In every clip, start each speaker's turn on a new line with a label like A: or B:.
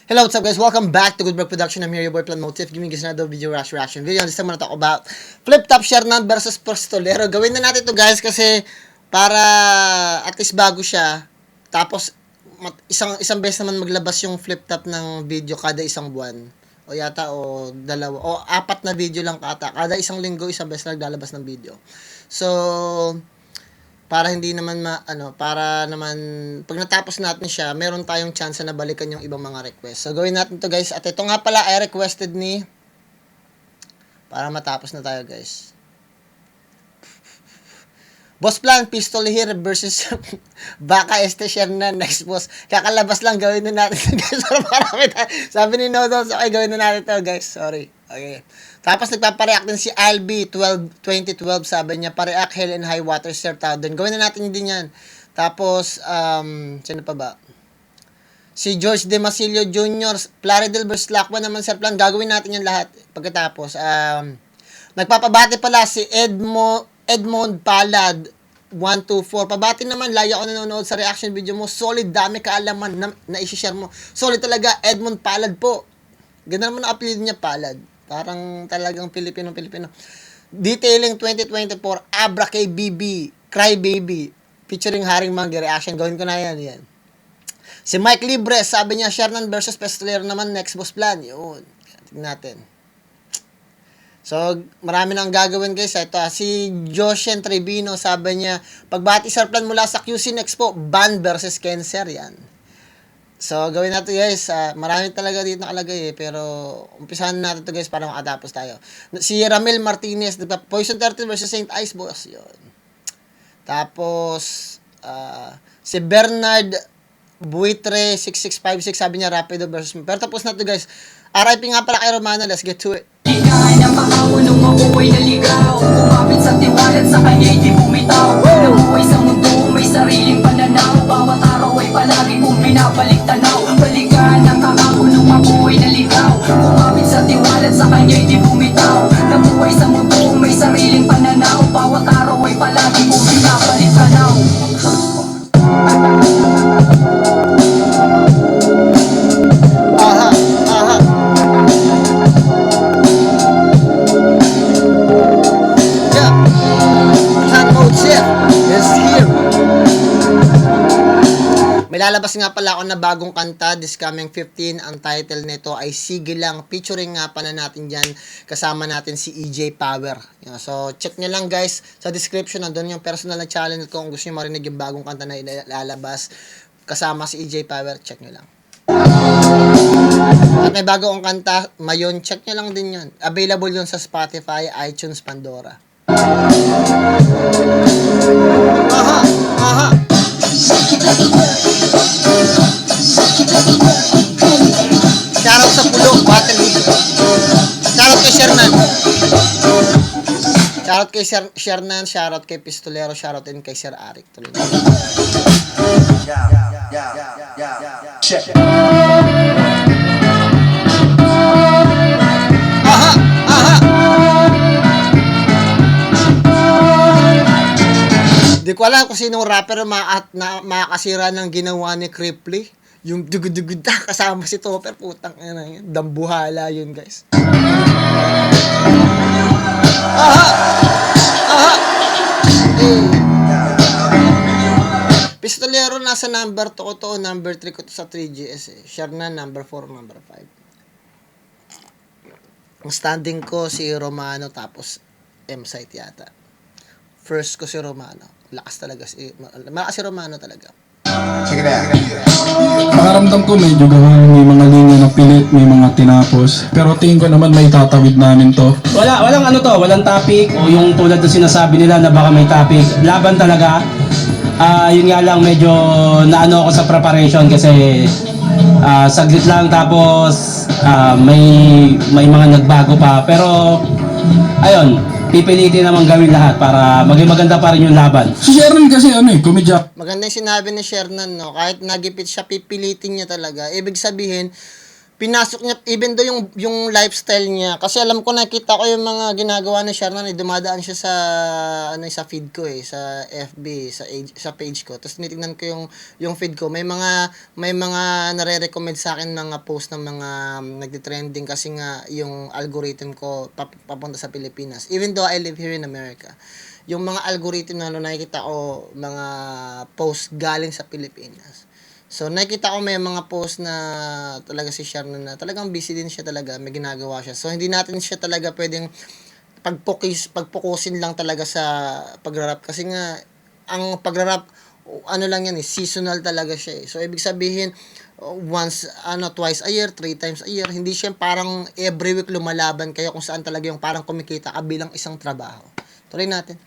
A: Hello, what's up guys? Welcome back to Goodberg Production. I'm here, your boy Plan Motif, giving you guys another video reaction video. This time I'm gonna talk about Flip Top Shernan versus Pistolero. Gawin na natin to guys kasi para at least bago siya. Tapos isang beses naman maglabas yung Flip Top ng video kada isang buwan. O yata o dalawa o apat na video lang kada isang linggo isang beses naglalabas ng video. So para hindi naman para naman pag natapos natin siya, meron tayong chance na balikan yung ibang mga request. So gawin natin to guys. At ito nga pala ay requested ni para matapos na tayo guys. Boss Plan, Pistol here versus Baka Shernan next boss. Kakalabas lang, gawin na natin guys. Sabi ni Noodles, okay, gawin na natin to guys. Sorry. Okay. Tapos nagpapareact din si Albi 2012, sabi niya, pareact Hell and High Water Sir Towden. Gawin na natin din yan. Tapos, sino pa ba? Si George De Masilio Jr., Plaridel versus Lakwan naman Sir Plan. Gagawin natin yan lahat. Pagkatapos, nagpapabati pala si Edmond Palad 124. Pabati naman, laya ako nanonood sa reaction video mo. Solid, dami kaalaman na isi-share mo. Solid talaga, Edmond Palad po. Ganda naman ang apelido niya, Palad. Parang talagang Pilipino. Detailing 2024, Abra kay BB, Cry Baby, featuring Haring Mangge, reaction. Gawin ko na yan. Si Mike Libre, sabi niya, Shernan versus Pistolero naman, next boss plan. Yun. Tignan natin. So, marami nang gagawin guys. Ito, si Joshen Trevino, sabi niya, pagbati Sir Plan mula sa QC Next po, Ban versus Cancer, yan. So, gawin natin guys. Marami talaga dito nakalagay pero umpisahan natin to guys para makatapos tayo. Si Ramel Martinez, Poison 30 versus Saint Ice Boss, yun. Tapos, si Bernard Buitre 6656, sabi niya Rapido versus pero tapos na to guys. RIP nga pala kay Romano, let's get to it.
B: Ligahan ng pangawa nung mabuhay na ligaw. Kumapit sa tiwalat sa kanya'y di bumitaw. Nabuhay sa mundo, may sariling pananaw. Bawat araw ay palagi kong binabalik tanaw. Balikan ng kakao nung mabuhay na ligaw. Kumapit sa tiwalat sa kanya'y di bumitaw. Nabuhay sa mundo, may sariling pananaw. Bawat araw ay palagi kong binabalik tanaw.
A: May lalabas nga pala ako na bagong kanta this coming 15. Ang title nito ay Sige Lang. Featuring nga pala natin dyan. Kasama natin si EJ Power. So, check nyo lang guys. Sa description, nandun yung personal na challenge ko. Kung gusto nyo marinig yung bagong kanta na ilalabas kasama si EJ Power, check nyo lang. At may bago akong kanta, Mayon, check nyo lang din yun. Available yun sa Spotify, iTunes, Pandora. Shoutout sa Pulo, Waterloo. Shoutout kay Shernan. Shoutout kay Shernan, shoutout kay Pistolero, shoutout din kay Sir Arik. Tuloy na. Di ko alam kung sinong rapper makakasira ng ginawa ni Cripply. Yung dugud-dugud kasama si Topper, putang ina yun. Dambuhala yun, guys. Pistolero nasa number 2 ko to, number 3 ko to sa 3GS eh. Shernan number 4, number 5. Ang standing ko si Romano tapos M-Site yata. First ko si Romano. Malakas si Romano talaga.
C: Sige na.
D: Pakaramdam ko medyo gawin, may mga linya na pilit, may mga tinapos. Pero tingin ko naman may tatawid namin to.
E: Walang topic o yung tulad na sinasabi nila na baka may topic. Laban talaga. Yun nga lang medyo naano ako sa preparation kasi saglit lang tapos may mga nagbago pa. Pero ayun, pipilitin naman gawin lahat para maging maganda pa rin yung laban.
D: Si Shernan kasi komedya.
A: Maganda yung sinabi ni Shernan, no? Kahit nagipit siya, pipilitin niya talaga. Ibig sabihin, pinasok niya, even though yung lifestyle niya, kasi alam ko, nakita ko yung mga ginagawa ni Shernan, dumadaan siya sa, sa feed ko sa FB, sa page ko. Tapos tinitingnan ko yung feed ko, may mga nare-recommend sa akin mga post ng mga nagdi-trending kasi nga yung algorithm ko papunta sa Pilipinas. Even though I live here in America, yung mga algorithm na nakikita ko, mga post galing sa Pilipinas. So, nakita ko may mga post na talaga si Shernan na talagang busy din siya talaga, may ginagawa siya. So, hindi natin siya talaga pwedeng pagpukusin lang talaga sa pagrarap. Kasi nga, ang pagrarap, lang yan seasonal talaga siya So, ibig sabihin, once, twice a year, 3 times a year, hindi siya parang every week lumalaban kayo kung saan talaga yung parang kumikita ka bilang isang trabaho. Tuloy natin.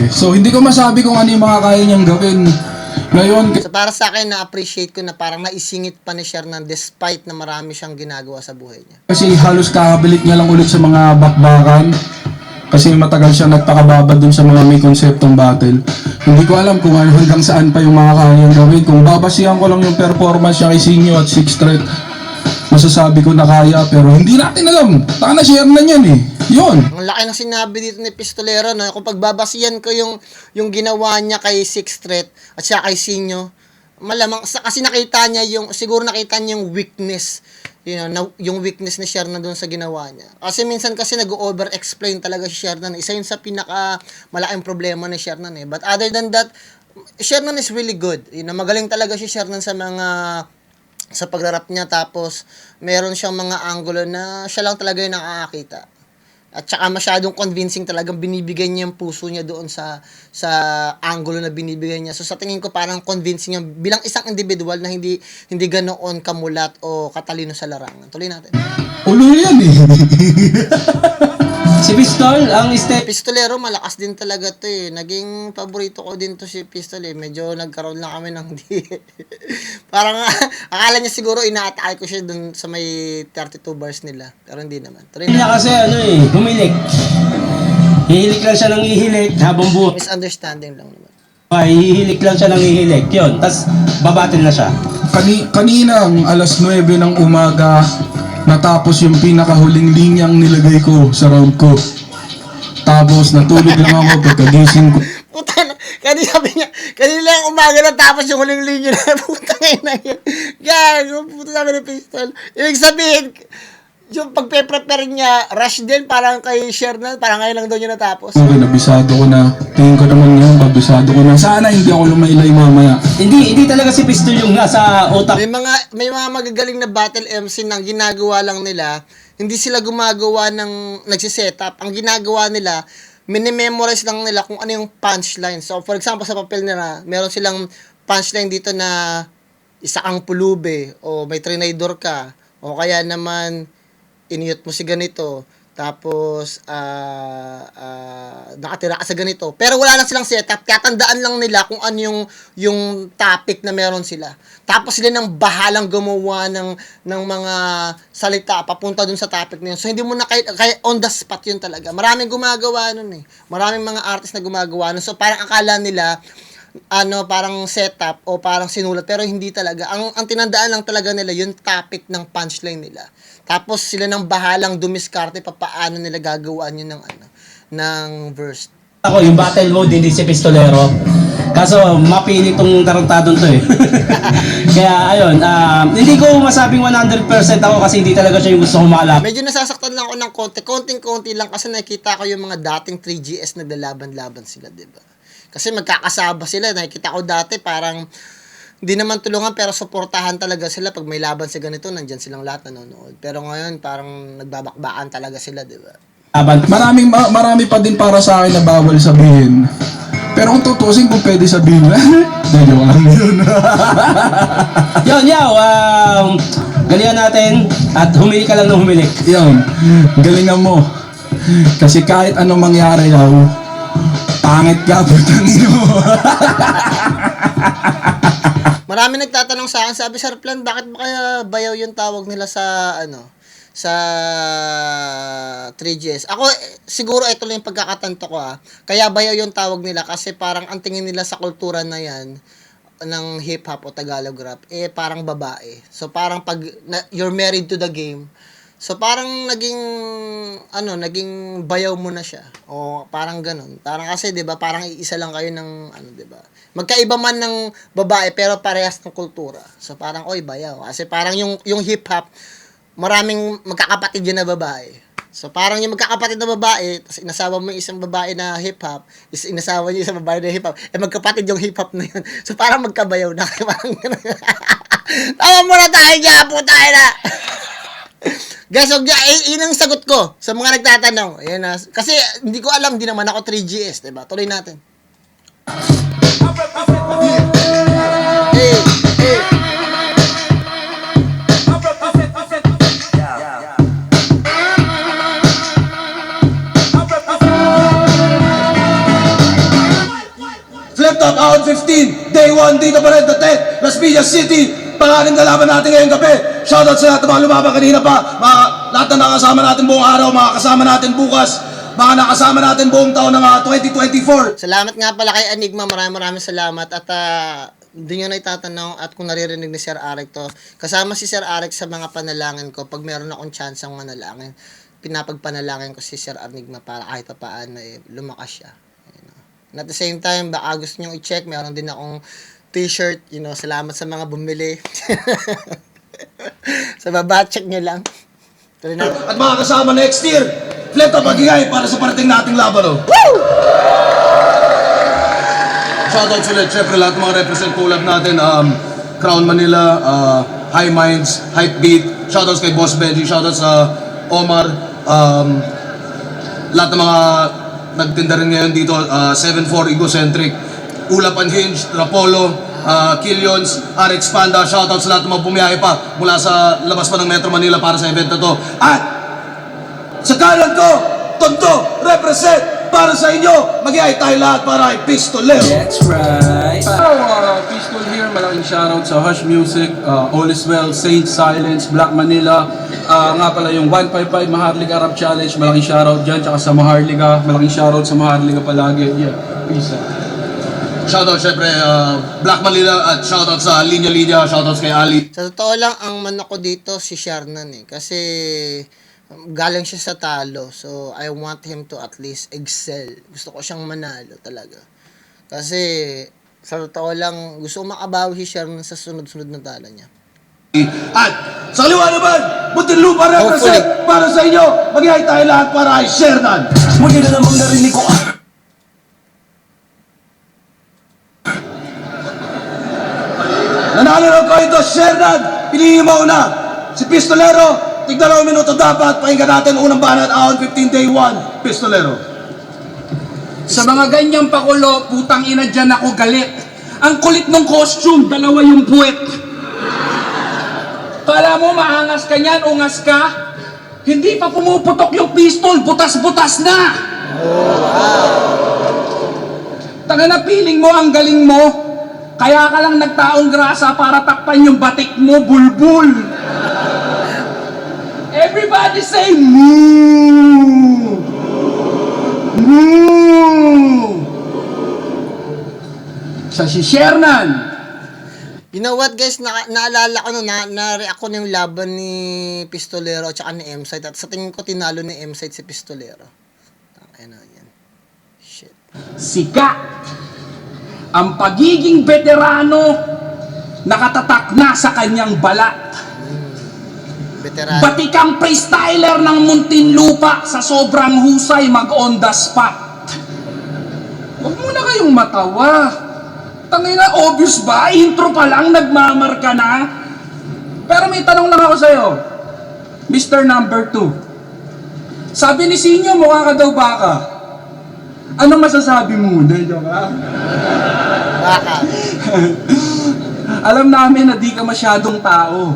D: So, hindi ko masabi kung ano yung mga kaya niyang gawin. Ngayon,
A: So, para sa akin, na-appreciate ko na parang naisingit pa ni Shernan despite na marami siyang ginagawa sa buhay niya.
D: kasi halos kakabalik niya lang ulit sa mga bakbakan. Kasi matagal siya nagpakababad dun sa mga may konseptong battle. Hindi ko alam kung hanggang saan pa yung mga kaya niyang gawin. Kung babasihan ko lang yung performance niya kay Sinyo at Sixth Threat, masasabi ko na kaya, pero hindi natin alam. Taka na share na yan Yun.
A: Ang laki ng sinabi dito ni Pistolero, no? Kung pagbabasihan ko yung ginawa niya kay Sixth Threat at siya kay Sinyo, malamang, kasi nakita niya siguro nakita niya yung weakness, yung weakness ni Shernan doon sa ginawa niya. Kasi minsan kasi nag-over-explain talaga si Shernan. Isa yun sa pinaka malaking problema ni Shernan But other than that, Shernan is really good. Magaling talaga si Shernan sa pagrarap niya, tapos meron siyang mga angulo na siya lang talaga yung nakakakita. At saka masyadong convincing, talagang binibigay niya yung puso niya doon sa angulo na binibigay niya. So sa tingin ko parang convincing niya bilang isang individual na hindi ganoon kamulat o katalino sa larangan. Tuloy natin.
D: Ulo yan
E: Si Pistol, ang step
A: Pistolero, malakas din talaga to Naging paborito ko din to si Pistol Medyo nagkaroon lang kami ng parang akala niya siguro inaatake ko siya dun sa may 32 bars nila. Pero hindi naman. Tuloy
E: niya
A: na.
E: kasi humilik. Hihilik lang siya ng hihilik habang buhay.
A: Misunderstanding lang naman.
E: Hihilik lang siya ng hihilik. Yun, tas babatil na siya.
D: Kanina ang alas 9 ng umaga, natapos yung pinakahuling linyang nilagay ko sa round ko. Tapos natulog lang ako pagkagising ko.
A: Puta na, kanina sabi niya, kanina lang umaga na tapos yung huling linya na, puta na yun. Gago, puta sabi ng Pistol. Ibig sabihin, yung pagpe-prepare niya, rush din, parang kay Shernan, parang ngayon lang daw niya natapos.
D: Okay, nabisado ko na. Tingin ko naman yun, babisado ko na. Sana hindi ako lumaylay mamaya.
E: Hindi talaga si Pistol yung nasa utak.
A: May mga magagaling na battle MC na ginagawa lang nila, hindi sila gumagawa ng nagsisetup. Ang ginagawa nila, minimemorize lang nila kung ano yung punchline. So, for example, sa papel nila, meron silang punchline dito na isa kang pulube, o may trinidor ka, o kaya naman, iniyot mo si ganito, tapos nakatira ka sa ganito. Pero wala na silang setup, tatandaan lang nila kung ano yung topic na meron sila. Tapos sila nang bahalang gumawa ng mga salita papunta dun sa topic na yun. So hindi mo na kaya on the spot yun talaga. Maraming gumagawa nun Maraming mga artist na gumagawa nun. So parang akala nila parang setup o parang sinulat, pero hindi talaga. Ang tinandaan lang talaga nila yung topic ng punchline nila. Tapos sila nang bahalang dumiskarte paano nila gagawin yun ng verse.
E: Ako, yung battle mode, hindi si Pistolero. Kaso, mapilit tong tarantadon to Kaya, ayun, hindi ko masabing 100% ako kasi hindi talaga siya yung gusto kong makalap.
A: Medyo nasasaktan lang ako ng konti lang kasi nakikita ko yung mga dating 3GS naglalaban-laban sila, diba? Kasi magkakasaba sila. Nakikita ko dati parang hindi naman tulungan pero suportahan talaga sila. Pag may laban sa ganito, nandyan silang lahat nanonood. Pero ngayon, parang nagbabakbaan talaga sila, di ba?
D: Marami pa din para sa akin na bawal sabihin. Pero kung tutusin, kung pwede sabihin, medyo lang yun.
E: Yun, galingan natin at humili ka lang ng humili.
D: Yun, galingan mo. Kasi kahit anong mangyari pangit ka, putang mo.
A: Marami nagtatanong sa akin, sabi, Sir Plan, bakit ba kaya bayaw yung tawag nila sa sa 3GS? Ako, siguro ito lang yung pagkakatanto ko Kaya bayaw yung tawag nila kasi parang ang tingin nila sa kultura na yan, ng hip hop o Tagalog rap parang babae. So parang pag you're married to the game, so parang naging bayaw mo na siya. O parang ganun. Parang kasi 'di ba, parang iisa lang kayo ng 'di ba? Magkaiba man ng babae pero parehas ng kultura. So parang bayaw. Kasi parang yung hip hop, maraming magkakapatid yun na babae. So parang yung magkakapatid na babae, tapos inasawa mo yung isang babae na hip-hop, inasawa niyo isang babae na hip-hop, magkapatid yung hip-hop na yun. So parang magkabayaw na. Parang gano'n. Tama muna tayo dyan, tayo na. Guys, yun ang sagot ko sa mga nagtatanong. Ayan na. Kasi hindi ko alam, di naman ako 3GS, diba? Tuloy natin.
C: Flip Top Out 15, Day 1, dito pa rin, The 10, Las Piñas City. Pangalim na laban natin ngayong gabi. Shoutout sa lahat ng mga lumaban kanina pa. Lahat na nakasama natin buong araw, mga kasama natin bukas, mga nakasama natin buong taon ng 2024.
A: Salamat nga pala kay Enigma. Maraming salamat. At hindi nyo na itatanong at kung naririnig ni Sir Arek to, kasama si Sir Arek sa mga panalangin ko. Pag meron akong chance ang manalangin, pinapagpanalangin ko si Sir Enigma para kahit pa paano lumakas siya. And at the same time, baka gusto nyo i-check, meron din akong t-shirt, salamat sa mga bumili. Sa baba, check nyo lang. Tuloy na.
C: At mga kasama next year, Flip Top magigay para sa parating nating laban.
A: Woo!
C: Shoutout sila, syempre lahat ng mga represent collab natin, Crown Manila, High Minds, Hype Beat, shoutouts kay Boss Benji, shoutouts sa Omar, lahat ng mga nagtinda rin ngayon dito, 7-4 Egocentric, Ulap Unhinged, Rapolo, Killions, RX Panda, shoutout sa lahat ng mga bumiyahe pa mula sa labas pa ng Metro Manila para sa event na to. At sa kanan ko, Tonto, represent para sa inyo, mag-iay tayo lahat para ay Pistolero.
B: That's right.
D: Peaceful here, malaking shoutout sa Hush Music, All Is Well, Saint Silence, Black Manila, nga pala yung 155 Maharlika Arab Challenge, malaking shoutout dyan, tsaka sa Maharlika, malaking shoutout sa Maharlika palagi. Yeah, peace out.
C: Shoutout syempre Black Manila at shoutout sa Linya Linya, shoutouts kay Ali.
A: Sa totoo lang, ang manok ko dito si Shernan kasi galing siya sa talo. So, I want him to at least excel. Gusto ko siyang manalo talaga. Kasi, sa totoo lang, gusto ko makabawi si Shernan sa sunod-sunod na talo niya.
C: At sa kaliwa naman, Muntinlupa represent para sa inyo, mag-iay tayo lahat para ay Shernan.
B: Muli na namang narinig ko.
C: Nanalo ng koito, Shernan, piliin mo una. Si Pistolero, tig-2 minuto dapat, pakinggan natin unang banat, Ahon 15 Day 1, Pistolero.
F: Sa mga ganyang pakulo, putang ina dyan ako galit. Ang kulit ng costume, dalawa yung puwet. Kala mo maangas ka niyan, ungas ka? Hindi pa pumuputok yung pistol, butas-butas na. Tanga na, feeling mo ang galing mo. Kaya ka lang nagtaong grasa para takpan yung batik mo, bulbul. Everybody say, moo! Moo! Sa si Shernan.
A: You know what guys, naalala ko na-react ko na yung laban ni Pistolero at saka ni M-Site. At sa tingin ko, tinalo ni M-Site si Pistolero. Ayun na yan. Shit.
F: Sikat. Ang pagiging veterano, nakatatak na sa kanyang balat.
A: Veteran.
F: Batikang freestyler ng Muntinlupa sa sobrang husay mag-on the spot. Huwag mo na kayong matawa. Tangina, obvious ba? Intro pa lang, nagmamarka na. Pero may tanong lang ako sa'yo, Mr. Number 2. Sabi ni Sinyo, mukha ka daw baka. Ano masasabi mo? Joke ka?
A: Baka.
F: Alam namin na di ka masyadong tao.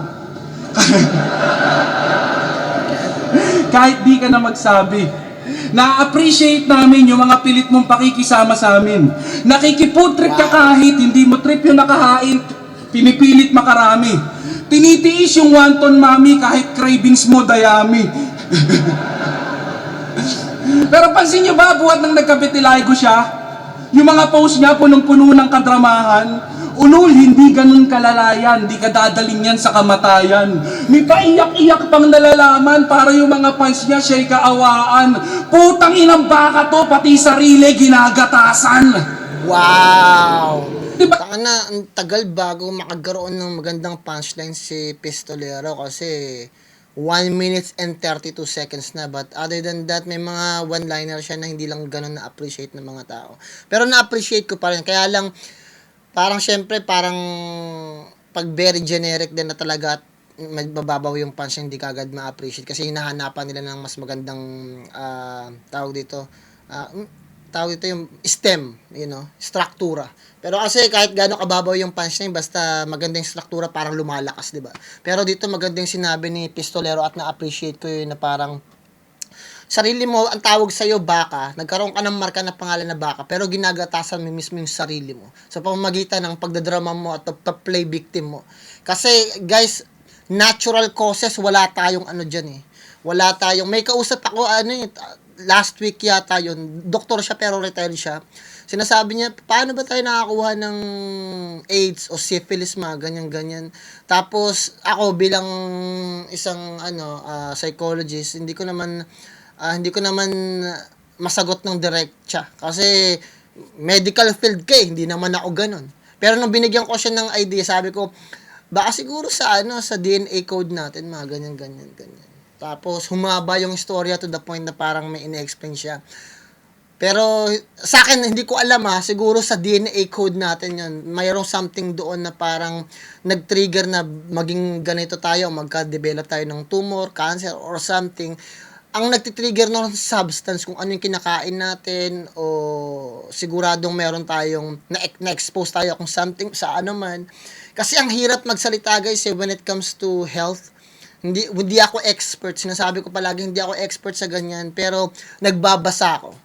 F: Kahit di ka na magsabi. Na-appreciate namin yung mga pilit mong pakikisama sa amin. Nakikiputrip ka kahit hindi mo trip yung nakahain. Pinipilit makarami. Tinitiis yung wonton mami kahit cravings mo dayami. Pero pansin nyo ba, buhat nang nagkabitilaygo siya, yung mga post niya punong-puno ng kadramahan, Ulol, hindi ganun kalalayan, di ka dadaling yan sa kamatayan. May paiyak-iyak pang nalalaman para yung mga fans niya siya'y kaawaan. Putang inang baka to, pati sarili ginagatasan.
A: Wow!
F: Diba?
A: Taka na, ang tagal bago makagaroon ng magandang punchline si Pistolero kasi 1 minute and 32 seconds na. But other than that, may mga one-liner siya na hindi lang ganun na-appreciate ng mga tao. Pero na-appreciate ko pa rin. Kaya lang, parang syempre, parang pag very generic din na talaga at magbababaw yung punch, hindi kagad ma-appreciate kasi hinahanapan nila ng mas magandang tawag dito yung stem, struktura. Pero kasi kahit gaano kababaw yung punchline, basta maganda yung struktura, parang lumalakas, di ba? Pero dito maganda yung sinabi ni Pistolero at na-appreciate ko yun na parang sarili mo, ang tawag sa'yo baka, nagkaroon ka ng marka na pangalan na baka, pero ginagatasan mo mismo yung sarili mo. Sa pamamagitan ng pagdadrama mo at pag-play victim mo. Kasi guys, natural causes, wala tayong dyan eh. Wala tayong, may kausap ako, last week yata yun, doktor siya pero retired siya. Sinasabi niya, paano ba tayo nakakuha ng AIDS o syphilis, mga ganyan-ganyan. Tapos, ako bilang isang psychologist, hindi ko naman masagot ng direct siya. Kasi, medical field ka hindi naman ako ganun. Pero nung binigyan ko siya ng idea, sabi ko, baka siguro sa DNA code natin, mga ganyan-ganyan. Tapos, humaba yung istorya to the point na parang may ine-explain siya. Pero, sa akin, hindi ko alam siguro sa DNA code natin yun. Mayroong something doon na parang nag-trigger na maging ganito tayo, magka-develop tayo ng tumor, cancer, or something. Ang nagtitrigger ng substance, kung ano yung kinakain natin, o siguradong meron tayong na-expose tayo kung something sa man. Kasi ang hirap magsalita guys when it comes to health. Hindi ako expert. Sinasabi ko palagi, hindi ako expert sa ganyan. Pero, nagbabasa ako.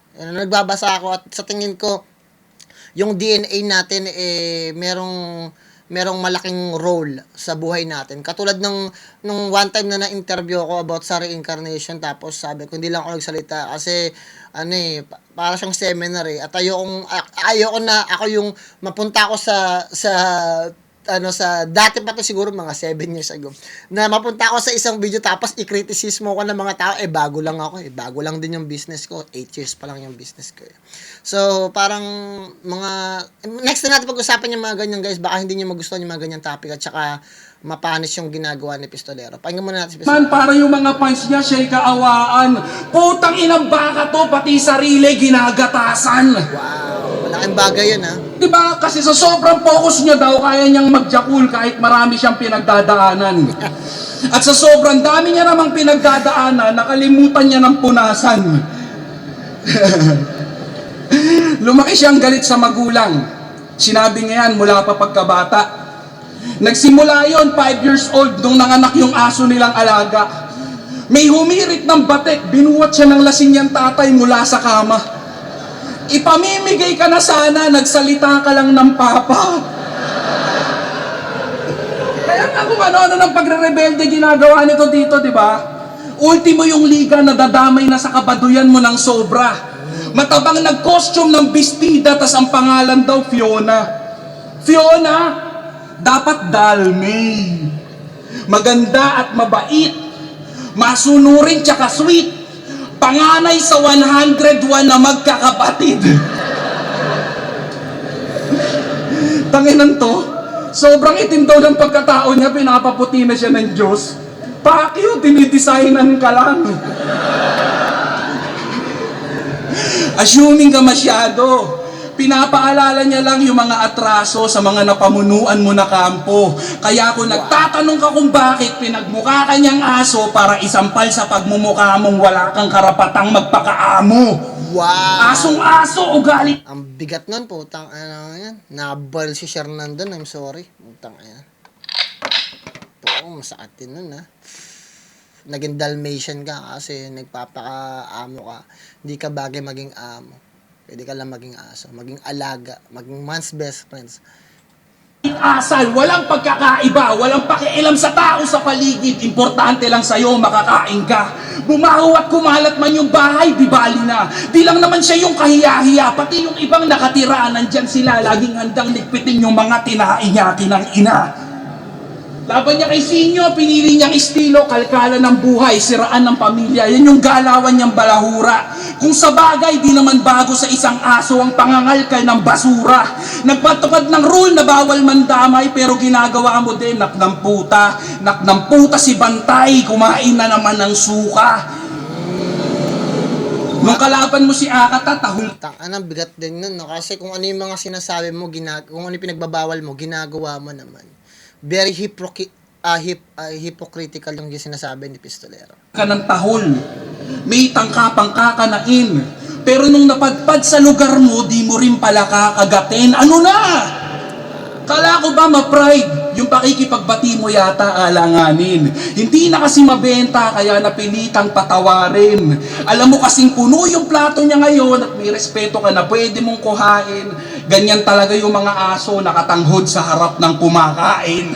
A: At sa tingin ko, yung DNA natin, merong malaking role sa buhay natin. Katulad nung one time na na-interview ako about sa reincarnation, tapos sabi ko, hindi lang ako nagsalita. Kasi, para siyang seminar eh. At ayoko na ako yung mapunta ako sa dati pa to siguro mga 7 years ago na mapunta ako sa isang video tapos i-criticism ko ng mga tao bago lang ako bago lang din yung business ko, 8 years pa lang yung business ko so parang next na natin pag-usapan yung mga ganyan guys, baka hindi niyo magustuhan yung mga ganyan topic at saka mapanis yung ginagawa ni Pistolero. Pakinggan muna natin si Pistolero.
F: Para yung mga fans niya siya'y kaawaan. Putang inang baka to, pati sarili ginagatasan.
A: Wow, malaking bagay yun
F: Diba? Kasi sa sobrang focus niya daw, kaya niyang magjakul kahit marami siyang pinagdadaanan. At sa sobrang dami niya namang pinagdadaanan, nakalimutan niya ng punasan. Lumaki siyang galit sa magulang. Sinabi niya yan mula pa pagkabata. Nagsimula yon 5 years old nung nanganak yung aso nilang alaga. May humirit ng batik, binuwat siya ng lasing niyang tatay mula sa kama. Ipamimigay ka na sana, nagsalita ka lang ng papa. Kaya nga kung ano-ano ng pagre-rebelde ginagawa nito dito, di ba? Ultimo yung liga na dadamay na sa kabaduyan mo ng sobra. Matabang nag-costume ng bestida, tas ang pangalan daw Fiona. Fiona, dapat Dalmay. Maganda at mabait. Masunurin tsaka sweet. Panganay sa 101 na magkakapatid. Tanginan to, sobrang itim daw ng pagkatao niya, pinapaputi na siya ng Diyos. Pakyo, dinidesignan ka lang. Assuming ka masyado. Pinapaalala niya lang yung mga atraso sa mga napamunuan mo na kampo. Kaya kung nagtatanong ka kung bakit pinagmukha ka niyang aso para isampal sa pagmumukha mong wala kang karapatang magpakaamo.
A: Wow!
F: Asong-aso, ugali.
A: Ang bigat nun, putang yan. Nabal si Shernan I'm sorry. Putang yan. Masakit din nun Naging Dalmatian ka kasi nagpapakaamo ka. Hindi ka bagay maging amo. Pwede ka lang maging aso, maging alaga, maging man's best friends.
F: asal, walang pagkakaiba, walang pakialam sa tao sa paligid. Importante lang sa'yo, makakain ka. Bumaho at kumalat man yung bahay, di bali na. Di lang naman siya yung kahiya-hiya, pati yung ibang nakatira, nandyan sila, laging handang ligpitin yung mga tinaingati ng ina. Laban niya kay Sinyo, pinili niyang estilo, kalkala ng buhay, siraan ng pamilya. Yan yung galawan niyang balahura. Kung sa bagay, di naman bago sa isang aso ang pangangalkal ng basura. Nagpatupad ng rule na bawal mandamay, pero ginagawa mo din, nak ng puta si Bantay, kumain na naman ng suka. Nung kalaban mo si Akata, tahol.
A: Anong bigat din nun, no? Kasi kung ano yung mga sinasabi mo, kung ano yung pinagbabawal mo, ginagawa mo naman. Very hypocritical yung sinasabi ni Pistolero.
F: Ka ng tahol, may tangkapang kakanain. Pero nung napadpad sa lugar mo, di mo rin pala kakagatin. Ano na? Kala ko ba ma-pride? Yung pakikipagbati mo yata alanganin. Hindi na kasi mabenta, kaya napilitang patawarin. Alam mo kasing puno yung plato niya ngayon at may respeto ka na pwede mong kuhain. Ganyan talaga yung mga aso nakatanghod sa harap ng kumakain.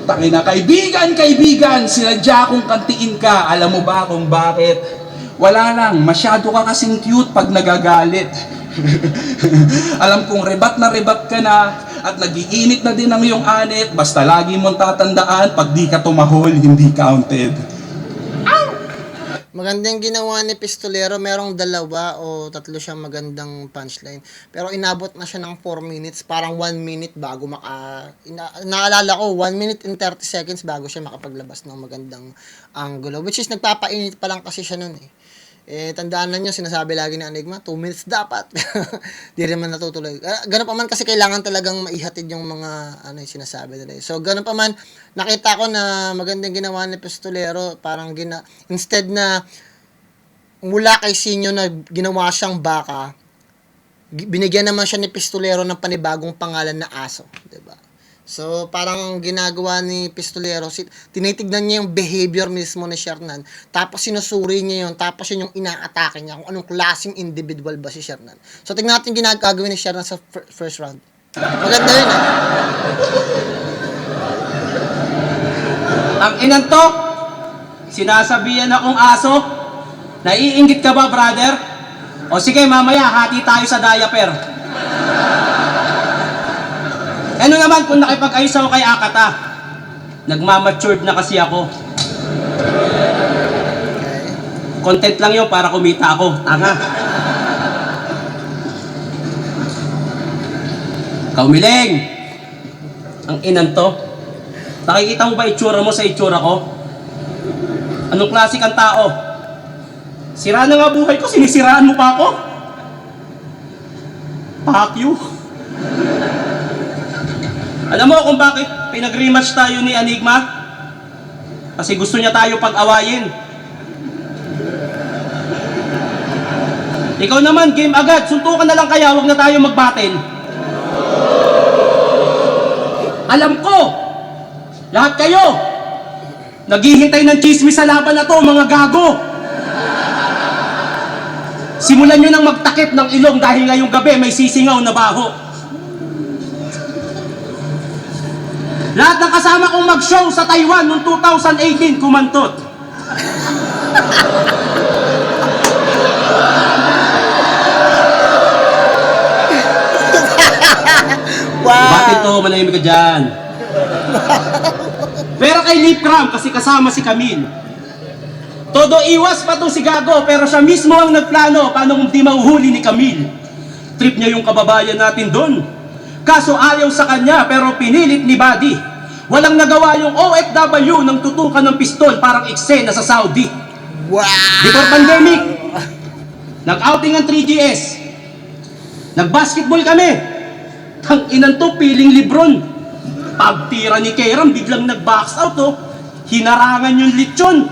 F: Tangina, kaibigan, sinadya kong kantiin ka. Alam mo ba kung bakit? Wala lang, masyado ka kasing cute pag nagagalit. Alam kong rebat ka na at nagiinit na din ang iyong anit. Basta lagi mong tatandaan, pag di ka tumahol, hindi counted.
A: Magandang ginawa ni Pistolero, merong 2 o 3 siyang magandang punchline. Pero inabot na siya ng 4 minutes, parang 1 minute bago naalala ko, 1 minute and 30 seconds bago siya makapaglabas ng magandang angulo. Which is, nagpapainit pa lang kasi siya nun eh. Tandaan lang nyo, sinasabi lagi ng Enigma, 2 minutes dapat. Di rin man natutuloy. Ganun pa man kasi kailangan talagang maihatid yung mga yung sinasabi nila. So, ganun pa man, nakita ko na magandang ginawa ni Pistolero, parang instead na mula kay Sinyo na ginawa siyang baka, binigyan naman siya ni Pistolero ng panibagong pangalan na aso. Diba? So, parang ginagawa ni Pistolero, tinitignan niya yung behavior mismo ni Shernan, tapos sinusuri niya yun, tapos yun yung inaatake niya, kung anong klaseng individual ba si Shernan. So, tignan natin ginagawin ni Shernan sa first round. Maganda yun
E: Ang inan to, sinasabihan akong aso, naiinggit ka ba, brother? O sige, mamaya, hati tayo sa diaper. Ano naman kung nakipag-ayos ako kay Akata? Nagmamatured na kasi ako. Content lang yun para kumita ako. Tanga. Kaumiling! Ang inan to. Nakikita mo ba itsura mo sa itsura ko? Anong klase kang tao? Sira na nga buhay ko, sinisiraan mo pa ako? Fuck you. Alam mo kung bakit pinag-rematch tayo ni Enigma? Kasi gusto niya tayo pag-awayin. Ikaw naman, game agad. Suntukan na lang kaya, huwag na tayo mag-battle. Alam ko, lahat kayo, naghihintay ng chismis sa laban na to, mga gago. Simulan nyo nang magtakip ng ilong dahil ngayong gabi may sisingaw na baho. Lahat ng kasama kong mag-show sa Taiwan noong 2018, kumantot.
A: Wow!
E: Bakit to? Manahimik ka dyan. Pero kay Lip Cram, kasi kasama si Camille. Todo iwas pa tong si Gago, pero siya mismo ang nagplano paano kung di mauhuli ni Camille. Trip niya yung kababayan natin doon. Kaso ayaw sa kanya, pero pinilit ni Buddy. Walang nagawa yung OFW nang tutukan ng pistol parang eksena sa Saudi.
A: Wow!
E: Before pandemic, nag-outing ang 3GS. Nag-basketball kami. Ang inan to, piling Lebron. Pagtira ni Keram, biglang nag-box out oh. Hinarangan yung lechon.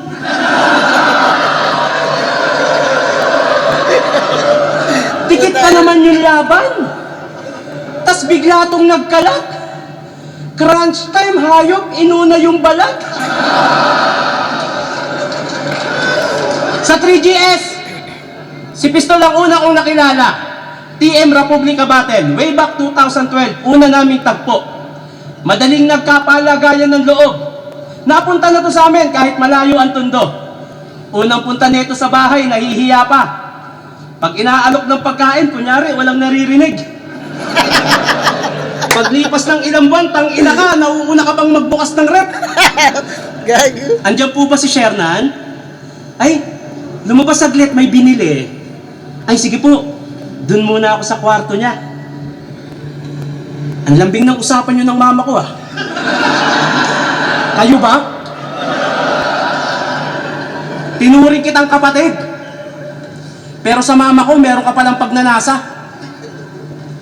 E: Tikit pa naman yung laban. Tas bigla tong nagkalat. Crunch time, hayop, inuna yung balat. Sa 3GS, si Pistol ang una kong nakilala. TM Republica Battle, way back 2012, una naming tagpo. Madaling nagkapalagayan ng loob. Napunta na to sa amin kahit malayo ang Tondo. Unang punta nito sa bahay, nahihiya pa. Pag inaalok ng pagkain, kunyari, walang naririnig. Paglipas ng ilang buwan, tangina ka, nauuna ka bang magbukas ng rep?
A: Gago.
E: Andiyan po ba si Shernan? Ay, lumabas saglit, may binili. Ay, sige po, dun muna ako sa kwarto niya. Ang lambing ng usapan niyo ng mama ko, ah. Kayo ba? Tinuring kitang kapatid. Pero sa mama ko, meron ka palang pagnanasa.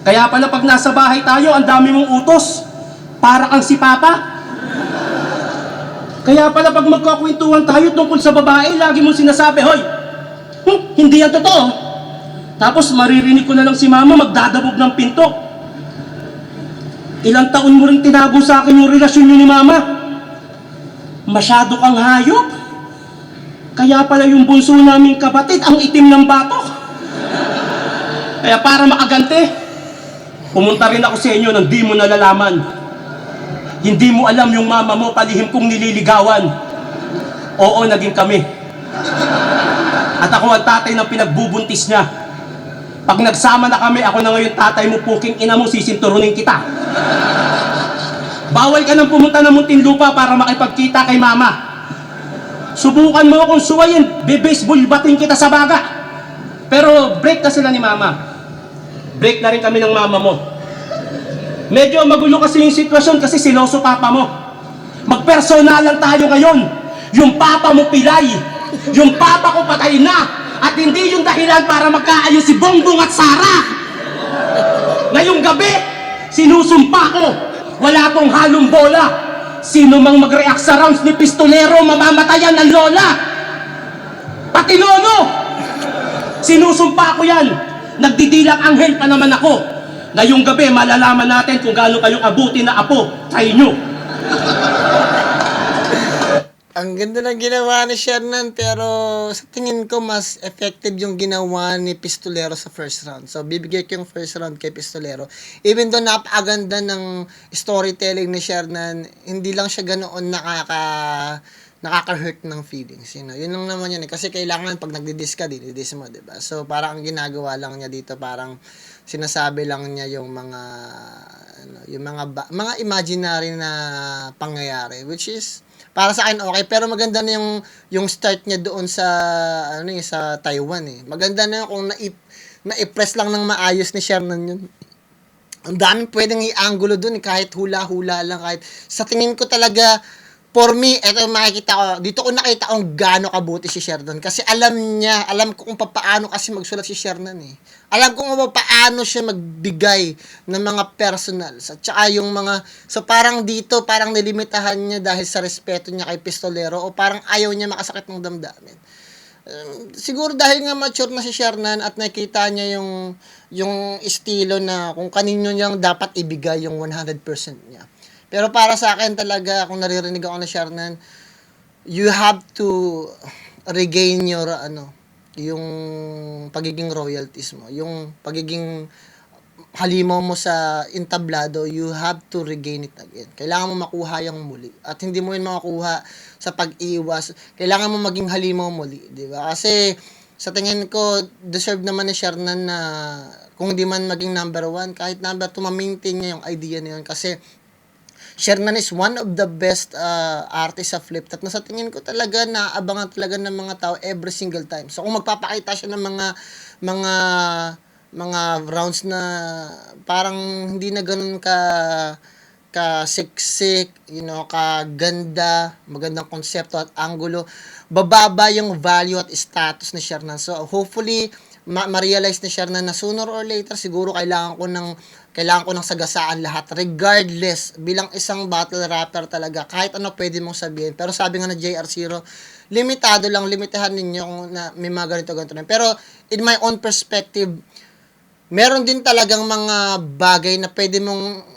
E: Kaya pala pag nasa bahay tayo, ang dami mong utos. Para kang si Papa. Kaya pala pag magkakwentuhan tayo tungkol sa babae, lagi mong sinasabi, hoy, hindi yan totoo. Tapos maririnig ko na lang si Mama magdadabog ng pinto. Ilang taon mo rin tinago sa akin yung relasyon niyo ni Mama. Masyado kang hayop. Kaya pala yung bunso naming kapatid, ang itim ng batok. Kaya para makagante, pumunta rin ako sa inyo nang di mo nalalaman. Hindi mo alam yung mama mo, palihim kong nililigawan. Oo, naging kami. At ako ang tatay ng pinagbubuntis niya. Pag nagsama na kami, ako na ngayon tatay mo, puking ina mo, sisinturunin kita. Bawal ka nang pumunta ng Muntinlupa para makipagkita kay mama. Subukan mo akong suwayin, bebaseball bating kita sa baga. Pero break na sila ni mama. Break na rin kami ng mama mo. Medyo magulo kasi yung sitwasyon kasi siloso papa mo. Magpersonalan tayo ngayon. Yung papa mo pilay. Yung papa ko patay na. At hindi yung dahilan para magkaayos si Bongbong at Sara. Ngayong gabi, sinusumpa ko. Wala tong halong bola. Sino mang mag-react sa rounds ni Pistolero, mamamatayan ng lola. Pati lolo. Sinusumpa ko yan. Nagdidilang anghel pa naman ako. Ngayong gabi, malalaman natin kung gaano kayong abuti na apo sa inyo.
A: Ang ganda ng ginawa ni Shernan, pero sa tingin ko mas effective yung ginawa ni Pistolero sa first round. So, bibigay ko yung first round kay Pistolero. Even though napakaganda ng storytelling ni Shernan, hindi lang siya ganoon nakaka-hurt ng feelings. You know? Yun lang naman yun. Kasi kailangan pag nagdi-diss ka, di-diss mo, diba? So, parang ang ginagawa lang niya dito, parang sinasabi lang niya yung mga mga imaginary na pangyayari, which is para sa akin okay, pero maganda na yung start niya doon sa sa Taiwan eh. Maganda na kung na-press lang ng maayos ni Shernan yun. Ang daming pwedeng i-angulo doon kahit hula-hula lang, kahit sa tingin ko talaga. For me, eto makikita ko, dito ko nakita kung gaano kabuti si Shernan. Kasi alam ko kung paano kasi magsulat si Shernan eh. Alam ko kung paano siya magbigay ng mga personals. At saka yung so parang dito, parang nilimitahan niya dahil sa respeto niya kay Pistolero o parang ayaw niya makasakit ng damdamin. Siguro dahil nga mature na si Shernan at nakita niya yung estilo na kung kanino niyang dapat ibigay yung 100% niya. Pero para sa akin talaga, kung naririnig ako na Shernan, you have to regain your, yung pagiging royalties mo. Yung pagiging halimaw mo sa entablado, you have to regain it again. Kailangan mo makuha yung muli. At hindi mo yun makakuha sa pag-iwas. Kailangan mo maging halimaw muli. Diba? Kasi sa tingin ko, deserve naman ni Shernan na kung hindi man maging number 1, kahit number 2, ma-maintain niya yung idea na yun. Kasi Shernan is one of the best artists sa flip top na sa tingin ko talaga naabangan talaga ng mga tao every single time. So kung magpapakita siya ng mga rounds na parang hindi na ganoon ka siksik, kaganda, magandang konsepto at angulo, bababa yung value at status ni Shernan. So hopefully ma-realize ni Shernan na sooner or later siguro kailangan ko ng sagasaan lahat regardless, bilang isang battle rapper talaga kahit ano pwede mong sabihin. Pero sabi nga na JR0, limitahan ninyo kung na may mga ganito na. Pero in my own perspective, meron din talagang mga bagay na pwede mong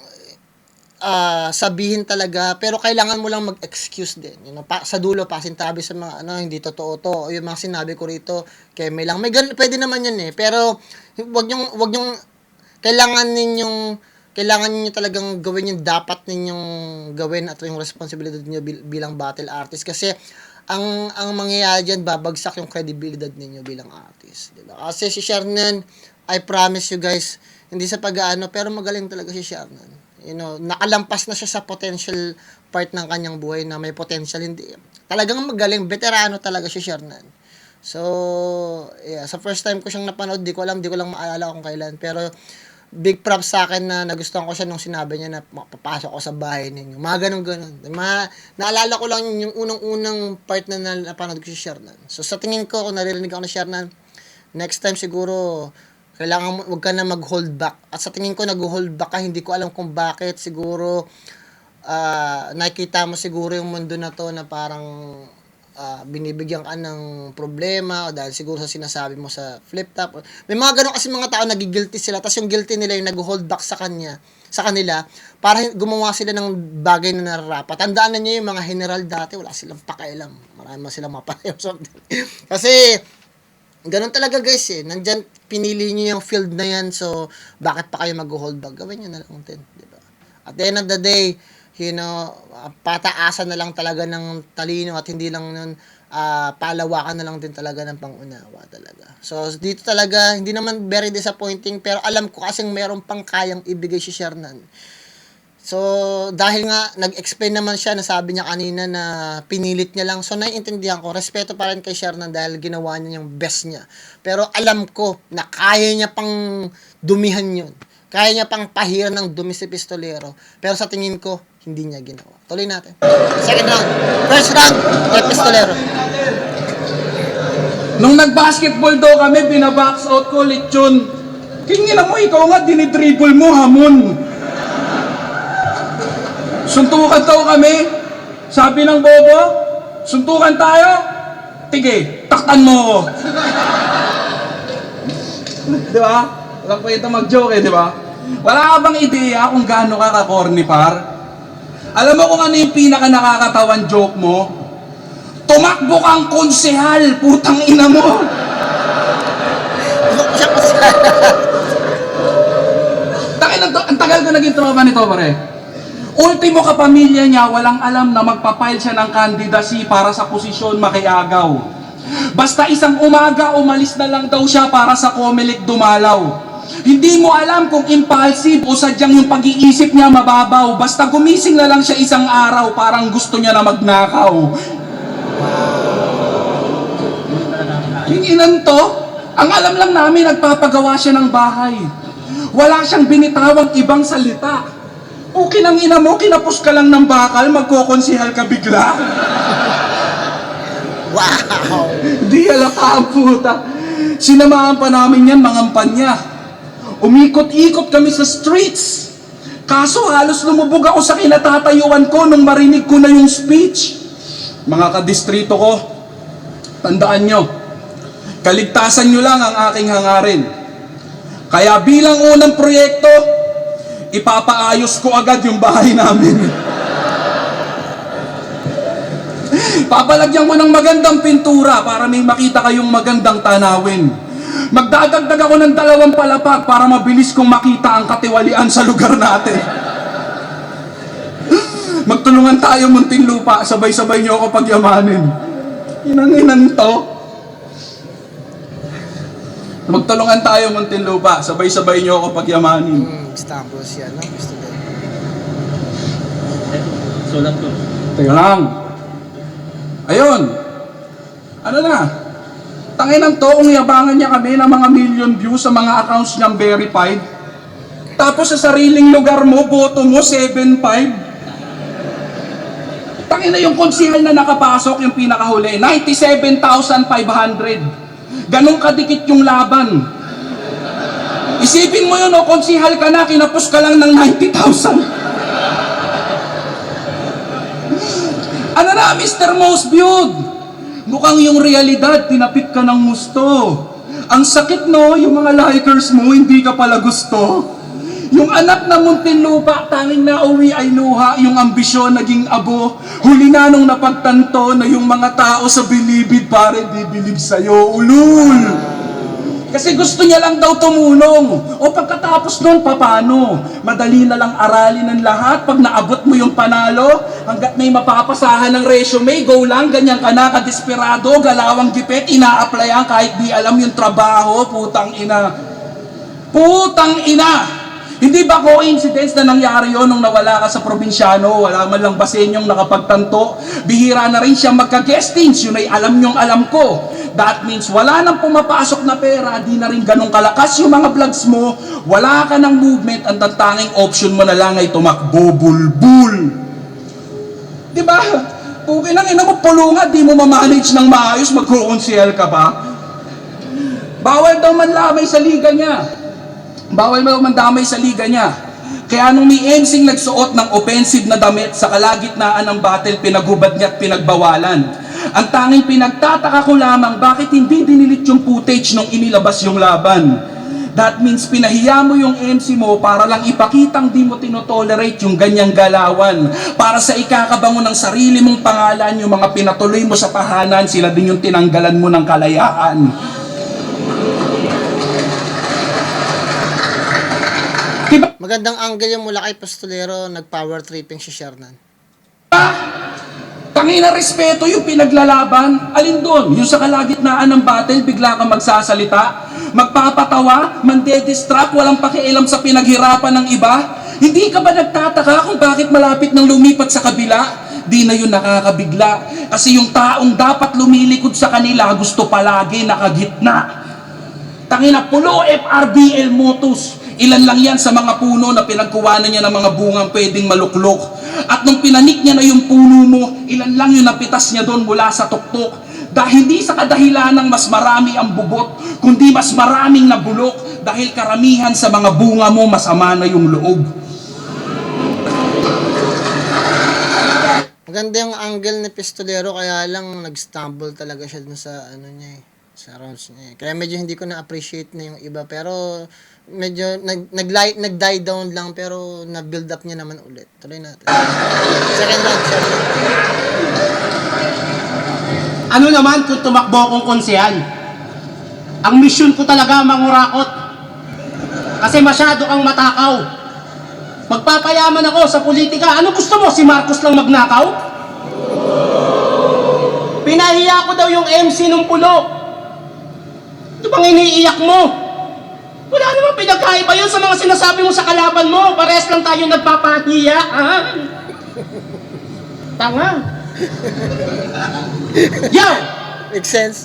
A: sabihin talaga, pero kailangan mo lang mag-excuse din. Sa dulo, pasintabi sa mga hindi totoo to. O yung mga sinabi ko rito, keme lang. Pwede naman yan eh. Pero, wag yung, kailangan ninyo talagang gawin yung dapat ninyong gawin at yung responsibilidad niyo bilang battle artist. Kasi, ang mangyayari dyan, babagsak yung credibility ninyo bilang artist. Diba? Kasi si Shernan, I promise you guys, hindi sa pag-aano, pero magaling talaga si Shernan. Nakalampas na siya sa potential part ng kanyang buhay na may potential. Hindi. Talagang magaling, veterano talaga si Shernan. So, yeah, sa first time ko siyang napanood, di ko lang maalala kung kailan. Pero, big props sa akin na nagustuhan ko siya nung sinabi niya na papasok ko sa bahay ninyo. Mga ganun. Naalala ko lang yung unang-unang part na napanood ko si Shernan. So, sa tingin ko, kung naririnig ako ni Shernan, next time siguro, kailangan wag ka na mag-hold back. At sa tingin ko, nag-hold back ka, hindi ko alam kung bakit. Siguro, nakikita mo siguro yung mundo na to na parang binibigyan ka ng problema o dahil siguro sa sinasabi mo sa flip top. May mga ganun kasi mga tao nagigilty sila, tapos yung guilty nila yung nag-hold back sa kanila para gumawa sila ng bagay na nararapat. Tandaan na nyo yung mga general dati, wala silang pakialam. Marami silang mapayam. Kasi, ganun talaga guys eh. Nandyan, pinili nyo yung field na yan, so bakit pa kayo mag-hold back? Gawin nyo na lang din, diba? At the end of the day, pataasan na lang talaga ng talino at hindi lang nun, palawakan na lang din talaga ng pangunawa talaga. So, dito talaga, hindi naman very disappointing, pero alam ko kasing meron pang kayang ibigay si Shernan. So, dahil nga, nag-explain naman siya, nasabi niya kanina na pinilit niya lang. So, naiintindihan ko, respeto pa rin kay Shernan dahil ginawa niya yung best niya. Pero alam ko na kaya niya pang dumihan yun. Kaya niya pang pahiran ng dumi si Pistolero. Pero sa tingin ko, hindi niya ginawa. Tuloy natin. Second round. First round, kay Pistolero.
F: Nung nag-basketball daw kami, binabox out ko, lechon. Kingin mo, ikaw nga, dinidribble mo, hamon. Suntukan daw kami. Sabi ng bobo, suntukan tayo. Tige, taktan mo ako. Di ba? Walang kwenta mag-joke eh, di ba? Wala ka bang ideya kung gaano ka ka-corny par? Alam mo kung ano yung pinaka nakakatawan joke mo? Tumakbo kang konsehal, putang ina mo. Ang tagal ko naging tropa nito, pare. Ultimo kapamilya niya, walang alam na magpapile siya ng candidacy para sa posisyon makiagaw. Basta isang umaga, umalis na lang daw siya para sa Comelec dumalaw. Hindi mo alam kung impulsive o sadyang yung pag-iisip niya mababaw. Basta gumising na lang siya isang araw, parang gusto niya na magnakaw. Yung inan to, ang alam lang namin, nagpapagawa siya ng bahay. Wala siyang binitawang ibang salita. Okay nang ina mo, kinapos ka lang ng bakal, magkokonsihal ka bigla.
A: Wow!
F: Di alaka ang puta. Sinamahan pa namin yan, mga panya. Umikot-ikot kami sa streets. Kaso halos lumubog ako sa kinatatayuan ko nung marinig ko na yung speech. Mga kadistrito ko, tandaan nyo, kaligtasan nyo lang ang aking hangarin. Kaya bilang unang proyekto, ipapaayos ko agad yung bahay namin. Papalagyan ko ng magandang pintura para may makita kayong magandang tanawin. Magdadagdag ako ng 2 palapag para mabilis kong makita ang katiwalian sa lugar natin. Magtulungan tayo, Muntinlupa, sabay-sabay niyo ako pagyamanin. Inang-inan to. Magtulungan tayo, Muntinlupa, sabay-sabay niyo ako pagyamanin.
A: Istanbul siya, no? Gusto din.
E: Sulat ko.
F: Teka lang. Ayun. Ano na? Tanginan to, kung yabangan niya kami ng mga million views sa mga accounts niyang verified. Tapos sa sariling lugar mo, boto mo 7.5. Tangina yung konsihal na nakapasok, yung pinakahuli, 97,500. Ganong kadikit yung laban. Isipin mo yun, o, konsihal ka na, kinapos ka lang ng 90,000. Ano na, Mr. Most Viewed? Mukhang yung realidad, tinapik ka ng gusto. Ang sakit no, yung mga likers mo, hindi ka pala gusto. Yung anak na Muntinlupa, tanging nauwi ay luha, yung ambisyon naging abo. Huli na nung napagtanto na yung mga tao sa bilibid, pare, di bilib sa'yo, ulul. Kasi gusto niya lang daw tumulong. O pagkatapos nun, papano? Madali na lang aralin ng lahat. Pag naabot mo yung panalo, hanggat may mapapasahan ng resume, go lang, ganyan ka na, kadesperado, galawang gipit, ina-applyan kahit di alam yung trabaho, putang ina. Putang ina! Hindi ba coincidence na nangyari yon nung nawala ka sa probinsyano, wala man lang basenyong nakapagtanto, bihira na rin siya magka-guestings, yun ay alam nyong alam ko. That means wala nang pumapasok na pera, di na rin ganong kalakas yung mga vlogs mo, wala ka ng movement, ang tanging option mo na lang ay tumakbo bulbul. Diba? Okay nang ina mo, pulungan, di mo mamanage ng maayos, magkukonsihal ka ba? Bawal daw manlamay sa liga niya. Bawal daw mandamay sa liga niya. Kaya nung may MCing nagsuot ng offensive na damit sa kalagitnaan ng battle, pinaghubad niya at pinagbawalan. Ang tanging pinagtataka ko lamang, bakit hindi dinilit yung footage nung inilabas yung laban? That means pinahiya mo yung MC mo para lang ipakitang di mo tinotolerate yung ganyang galawan. Para sa ikakabango ng sarili mong pangalan, yung mga pinatuloy mo sa tahanan, sila din yung tinanggalan mo ng kalayaan.
A: Magandang angle yung mula kay Pistolero, nag-power tripping si Shernan.
F: Tangina respeto yung pinaglalaban. Alin doon? Yung sa kalagitnaan ng battle, bigla kang magsasalita, magpapatawa, mandedistract, walang pakialam sa pinaghirapan ng iba. Hindi ka ba nagtataka kung bakit malapit nang lumipat sa kabila? Di na yun nakakabigla. Kasi yung taong dapat lumilikod sa kanila, gusto palagi nakagitna. Tangina, pulo FRBL Motos. Ilan lang yan sa mga puno na pinagkuwanan niya ng mga bungang pwedeng maluklok. At nung pinanik niya na yung puno mo, ilan lang yung napitas niya doon mula sa tuktok. Dahil hindi sa kadahilanang mas marami ang bubot, kundi mas maraming nabulok. Dahil karamihan sa mga bunga mo, masama na yung loob.
A: Maganda yung angle ni Pistolero, kaya lang nag-stumble talaga siya dun sa ano niya eh, sa rounds niya eh. Kaya medyo hindi ko na-appreciate na yung iba, pero medyo nag-die down lang, pero na-build up niya naman ulit. Tuloy natin. Second round.
E: Ano naman kung tumakbo akong konsehal? Ang mission ko talaga mangurakot. Kasi masyado kang matakaw. Magpapayaman ako sa politika. Ano gusto mo? Si Marcos lang magnakaw? Pinahiya ko daw yung MC nung pulo. Ito bang iniiyak mo? Wala namang pinagkaiba yun sa mga sinasabi mo sa kalaban mo. Parehas lang tayo nagpapahiya. Tanga. Yo!
A: Makes sense.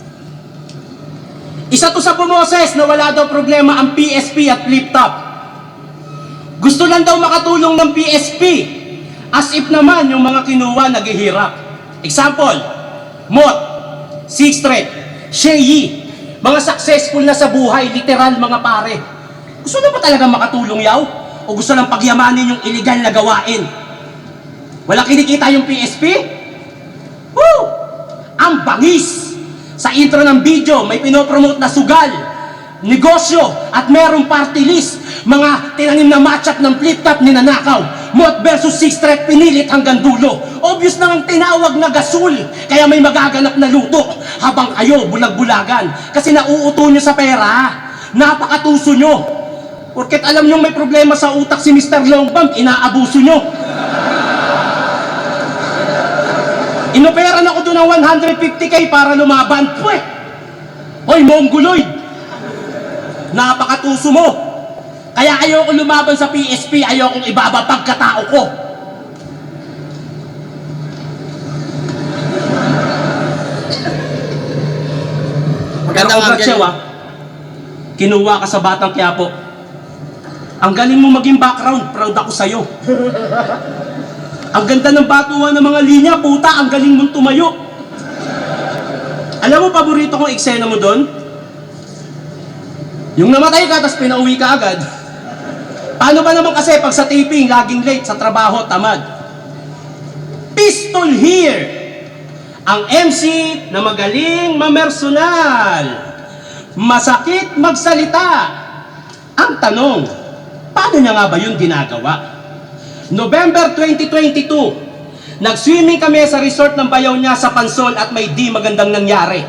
E: Isa to sa bumoses na wala daw problema ang PSP at Flip Top. Gusto lang daw makatulong ng PSP. As if naman yung mga kinuha naghihirap. Example, Mot, Sixth Street, Sheyi, mga successful na sa buhay, literal mga pare. Gusto na ba talaga makatulong yaw? O gusto lang pagyamanin yung illegal na gawain? Walang kinikita yung PSP? Woo! Ang bangis! Sa intro ng video, may pinopromote na sugal, negosyo, at merong party list. Mga tinanim na matchup ng flip-top ninanakaw. Mot versus Sixth Street, pinilit hanggang dulo. Obvious nang tinawag na gasol, kaya may magaganap na luto. Habang kayo bulag-bulagan, kasi nauuto nyo sa pera. Napakatuso nyo. Porket alam nyo may problema sa utak si Mr. Longbang, inaabuso nyo. Inoperan ako doon ng 150k para lumaban. Pweh! Hoy, Mongoloid! Napakatuso mo! Kaya ayokong lumaban sa PSP, ayokong ibaba pagkatao ko.
A: Maganda
E: Pero
A: ang
E: congrats
A: angle.
E: Kinuha ka sa Batang Quiapo. Ang galing mo maging background, proud ako sa'yo. Ang ganda ng batuhan ng mga linya, puta, ang galing mong tumayo. Alam mo, paborito kong eksena mo doon? Yung namatay ka, tapos pinauwi ka agad. Paano ba naman kasi pag sa taping, laging late, sa trabaho, tamad? Pistol here! Ang MC na magaling mamersonal. Masakit magsalita. Ang tanong, paano niya nga ba yun ginagawa? November 2022, nag-swimming kami sa resort ng bayaw niya sa Pansol at may di magandang nangyari.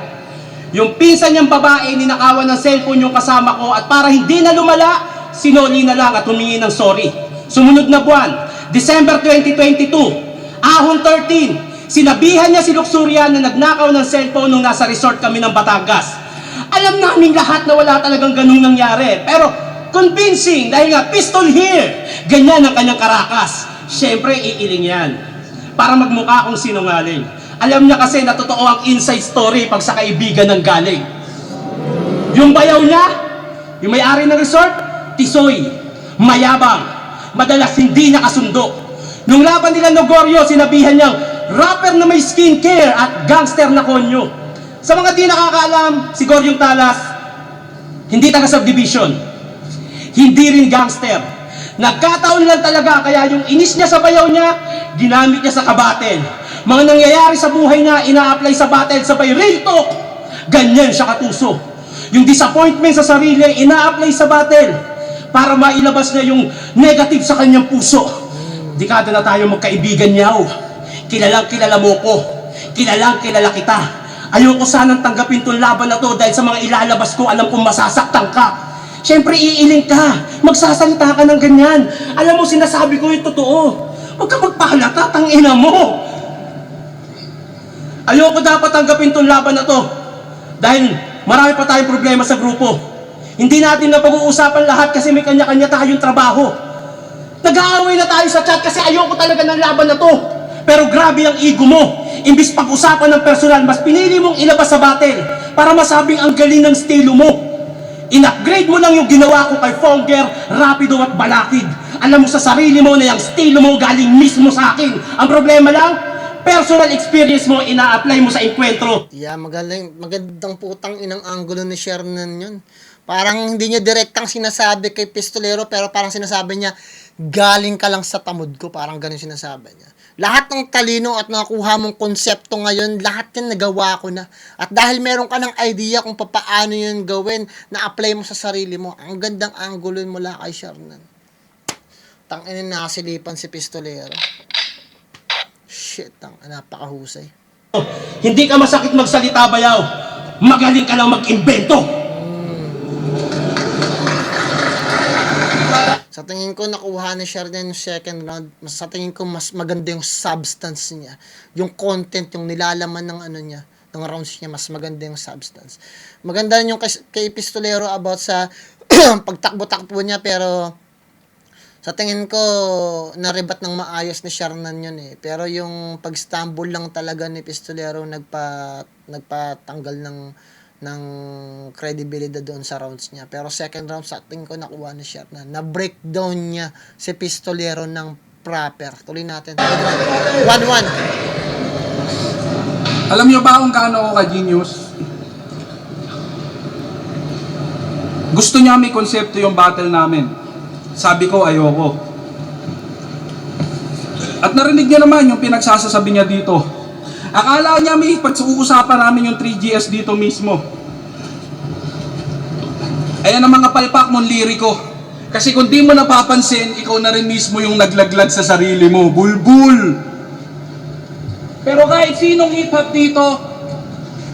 E: Yung pinsan niyang babae, ninakawan ng cellphone yung kasama ko at para hindi na lumala, sinoli na lang at humingi ng sorry. Sumunod na buwan, December 2022, ahon 13, sinabihan niya si Luxuria na nagnakaw ng cellphone nung nasa resort kami ng Batangas. Alam namin lahat na wala talagang ganung nangyari, pero convincing dahil nga pistol here. Ganyan ang kanyang karakas. Siyempre, iiling yan para magmukha akong sinungaling. Alam niya kasi na totoo ang inside story pag sa kaibigan ng galing. Yung bayaw niya, yung may-ari ng resort, tisoy, mayabang, madalas hindi niya kasundo. Nung laban nila Nogorio, sinabihan niyang rapper na may skincare at gangster na konyo. Sa mga di nakakaalam, si Goryong Talas, hindi taga subdivision, hindi rin gangster. Nagkataon lang talaga kaya yung inis niya sa bayaw niya, ginamit niya sa kabatel. Mga nangyayari sa buhay niya, ina-apply sa battle sabay real talk. Ganyan siya katuso. Yung disappointment sa sarili, ina-apply sa battle para mailabas niya yung negative sa kanyang puso. Dekada na tayo magkaibigan niyaw. Kilalang kilala mo ko. Kilalang kilala kita. Ayoko sanang tanggapin tong laban na to dahil sa mga ilalabas ko, alam kong masasaktan ka. Siyempre, iiling ka. Magsasalita ka ng ganyan. Alam mo, sinasabi ko yung totoo. Huwag ka magpahalata, tangina mo. Ayoko dapat tanggapin tong laban na to dahil marami pa tayong problema sa grupo. Hindi natin na pag-uusapan lahat kasi may kanya-kanya tayong trabaho. Nag-aaway na tayo sa chat kasi ayoko talaga ng laban na to. Pero grabe ang ego mo. Imbis pag-usapan ng personal, mas pinili mong ilabas sa battle para masabing ang galing ng estilo mo. In-upgrade mo lang yung ginawa ko kay Fonger, Rapido at Balakid. Alam mo sa sarili mo na yung estilo mo galing mismo sa akin. Ang problema lang, personal experience mo, ina-apply mo sa enkwentro.
A: Yeah, magandang putang inang anggulo ni Shernan yun. Parang hindi niya direktang sinasabi kay Pistolero, pero parang sinasabi niya, galing ka lang sa tamod ko. Parang ganun sinasabi niya. Lahat ng talino at nakuha mong konsepto ngayon, lahat yan nagawa ko na. At dahil meron ka ng idea kung paano yun gawin, na-apply mo sa sarili mo, ang gandang anggulo mula kay Shernan. Tanginin nakasilipan si Pistolero. Shit, napakahusay.
E: Hindi ka masakit magsalita, bayaw. Magaling ka lang mag-imbento.
A: Sa tingin ko, nakuha ni Shernan yung second round. Sa tingin ko, mas maganda yung substance niya. Yung content, yung nilalaman ng ano niya, ng rounds niya, mas maganda yung substance. Maganda rin yung kay Pistolero about sa pagtakbo-takbo niya, pero sa tingin ko, naribat ng maayos ni Shernan yun eh. Pero yung pag-stumble lang talaga ni Pistolero, nagpatanggal ng credibility doon sa rounds niya. Pero second round, sa tingin ko, nakuha ni Shernan. Na-breakdown niya si Pistolero ng proper. Tuloy natin. 1-1.
F: Alam niyo ba kung gaano ako ka-genius? Gusto niya may konsepto yung battle namin. Sabi ko, ayoko. At narinig niya naman yung pinagsasasabi niya dito. Akala niya may pag-uusapan namin yung 3GS dito mismo. Ayan ang mga palpak mong liriko. Kasi kung di mo napapansin, ikaw na rin mismo yung naglaglag sa sarili mo. Bulbul! Pero kahit sinong hip-hop dito,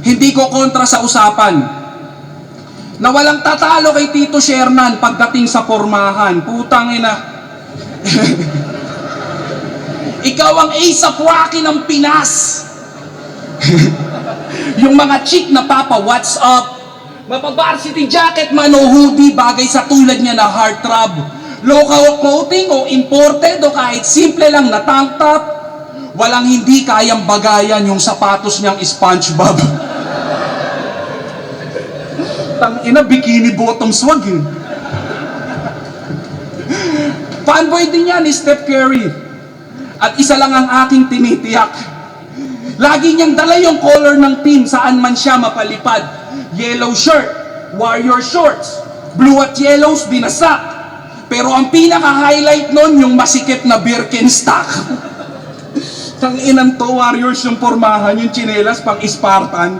F: hindi ko kontra sa usapan. Na walang tatalo kay Tito Shernan pagdating sa pormahan. Putang ina. Ikaw ang A$AP Rocky ng Pinas. Yung mga chick na papa, what's up? Mapag-varsity jacket man o hoodie, bagay sa tulad niya na heartthrob. Local clothing o imported o kahit simple lang na tank top, walang hindi kayang bagayan yung sapatos niyang SpongeBob. Tangina, bikini bottom swag eh. Fanboy din yan ni Steph Curry. At isa lang ang aking tinitiyak. Lagi niyang dala yung color ng team saan man siya mapalipad. Yellow shirt, Warrior shorts, blue at yellows, binasak. Pero ang pinaka-highlight nun, yung masikip na Birkenstock. Tanginan to, Warriors yung pormahan, yung tsinelas pang Spartan.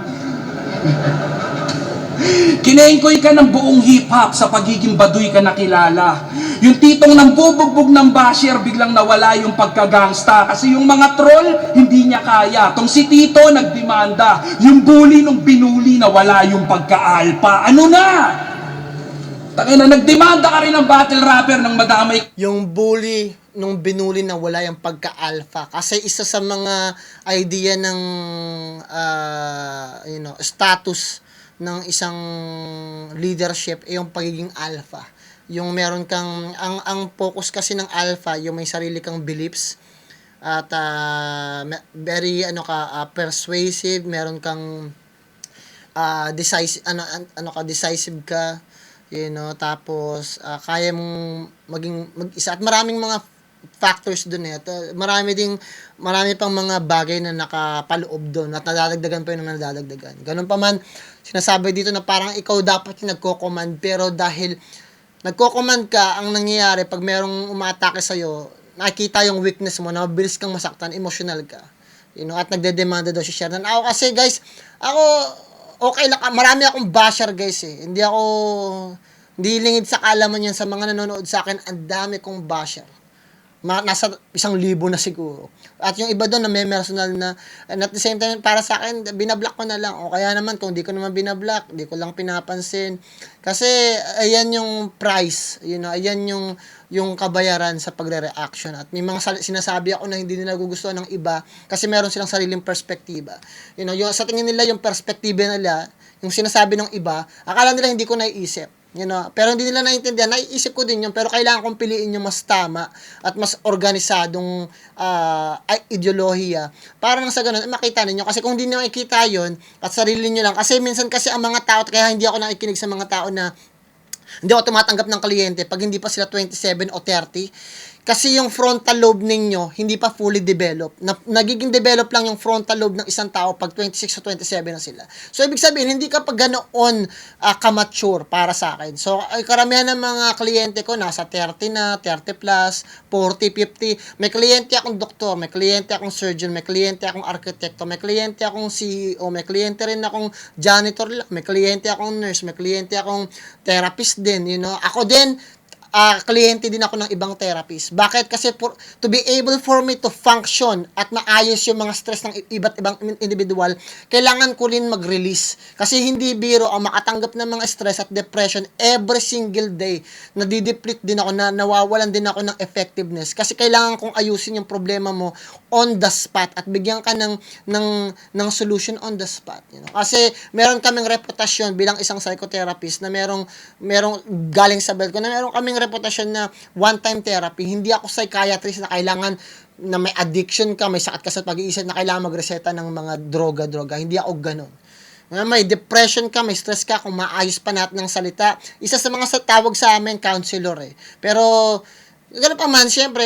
F: Kinengkoy ka ng buong hip-hop sa pagiging baduy ka nakilala. Yung titong nang bubugbog ng basher, biglang nawala yung pagkagangsta. Kasi yung mga troll, hindi niya kaya. Tong si Tito, nagdemanda. Yung bully nung binuli, nawala yung pagka-alpha. Ano na? Tangina, nagdemanda ka rin ng battle rapper ng madamay.
A: Yung bully nung binuli na wala yung pagka-alpha. Kasi isa sa mga idea ng status ng isang leadership ay yung pagiging alpha. Yung meron kang ang focus kasi ng alpha, yung may sarili kang beliefs at very persuasive, meron kang decisive ka, tapos kaya mong mag-isa at maraming mga factors doon marami pang mga bagay na nakapaloob doon at nadadagdagan pa yun ng nadadagdagan. Ganun pa man, sinasabi dito na parang ikaw dapat yung nagko-command, pero dahil nagko-command ka, ang nangyayari pag merong umaatake sa'yo, nakikita yung weakness mo na mabilis kang masaktan, emotional ka. At nagdedemanda daw si Shernan. Ako kasi guys, okay lang, marami akong basher guys eh. Hindi lingid sa kaalaman yan sa mga nanonood sa akin, ang dami kong basher. Nasa 1,000 na siguro. At yung iba doon na may personal na, and at the same time, para sa akin, binablock ko na lang. O kaya naman, kung di ko naman binablock, di ko lang pinapansin. Kasi, ayan yung price. Ayan yung kabayaran sa pagre-reaction. At may mga sinasabi ako na hindi nila gugustuhan ng iba kasi meron silang sariling perspektiba. Yung, sa tingin nila, yung perspektiba nila, yung sinasabi ng iba, akala nila hindi ko naiisip. Pero hindi nila naiintindihan, naiisip ko din yun, pero kailangan kong piliin yung mas tama at mas organisadong ideolohiya para nang sa ganun, makita ninyo. Kasi kung hindi nyo makikita yun at sarili nyo lang, kasi minsan kasi ang mga tao, kaya hindi ako nakikinig sa mga tao na hindi ako tumatanggap ng kliyente pag hindi pa sila 27 o 30. Kasi yung frontal lobe ninyo, hindi pa fully developed. Nagiging develop lang yung frontal lobe ng isang tao pag 26 o 27 na sila. So, ibig sabihin, hindi ka pa ganoon ka-mature para sa akin. So, karamihan ng mga kliyente ko, nasa 30 na, 30 plus, 40, 50. May kliyente akong doktor, may kliyente akong surgeon, may kliyente akong arkitekto, may kliyente akong CEO, may kliyente rin akong janitor, may kliyente akong nurse, may kliyente akong therapist din. Ako din, kliyente din ako ng ibang therapist. Bakit? Kasi to be able for me to function at maayos yung mga stress ng iba't ibang individual, kailangan ko rin mag-release. Kasi hindi biro ang makatanggap ng mga stress at depression every single day. Nadideplete din ako, nawawalan din ako ng effectiveness. Kasi kailangan kong ayusin yung problema mo on the spot at bigyan ka ng solution on the spot. Kasi meron kaming reputasyon bilang isang psychotherapist na merong galing sa belt ko, na meron kaming reputasyon na one-time therapy. Hindi ako psychiatrist na kailangan na may addiction ka, may sakit ka sa pag-iisip na kailangan magreseta ng mga droga. Hindi ako ganun. May depression ka, may stress ka, kung maayos pa natin ng salita. Isa sa mga tawag sa amin, counselor eh. Pero, gano'n pa man, syempre,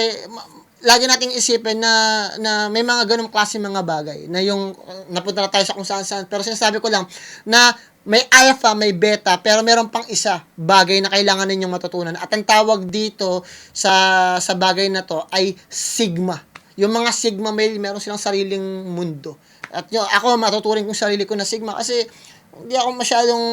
A: lagi nating isipin na may mga ganung klase mga bagay na yung napunta na tayo sa kung saan. Pero sinasabi ko lang na may alpha, may beta, pero meron pang isa bagay na kailangan ninyong matutunan. At ang tawag dito sa bagay na to ay sigma. Yung mga sigma meron silang sariling mundo. At ako matuturing kong sarili ko na sigma kasi hindi ako masyadong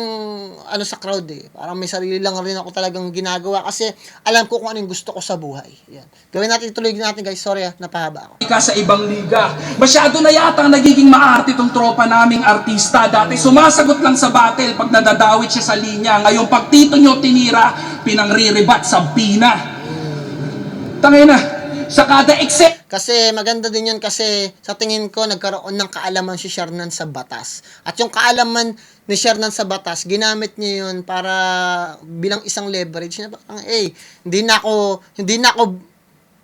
A: sa crowd eh. Parang may sarili lang rin ako talagang ginagawa kasi alam ko kung ano yung gusto ko sa buhay. Yan. Gawin natin, tuloy natin guys. Sorry napahaba ako.
F: Ka sa ibang liga. Masyado na yata nagiging maarte itong tropa naming artista. Dati sumasagot lang sa battle pag nadadawit siya sa linya. Ngayon pag tito nyo tinira, pinangriribat sa pina. Tangina, sa kada
A: kasi maganda din yun kasi sa tingin ko nagkaroon ng kaalaman si Shernan sa batas. At yung kaalaman ni Shernan sa batas, ginamit niya yun para bilang isang leverage na parang, hindi na ako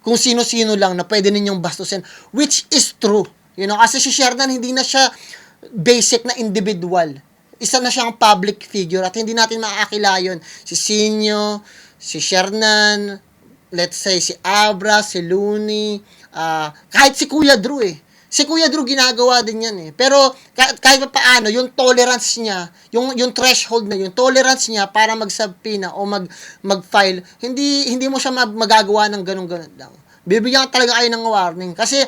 A: kung sino-sino lang na pwede ninyong bastusin, which is true. Kasi si Shernan hindi na siya basic na individual. Isa na siyang public figure at hindi natin makakakila yun. Si Sinyo, si Shernan, let's say si Abra, si Looney, kahit si Kuya Drew eh. Si Kuya Drew ginagawa din yan eh. Pero kahit pa paano, yung tolerance niya, yung threshold na yung tolerance niya para magsubpoena o mag-file, hindi mo siya magagawa ng ganun-ganun lang. Bibigyan ka talaga kayo ng warning. Kasi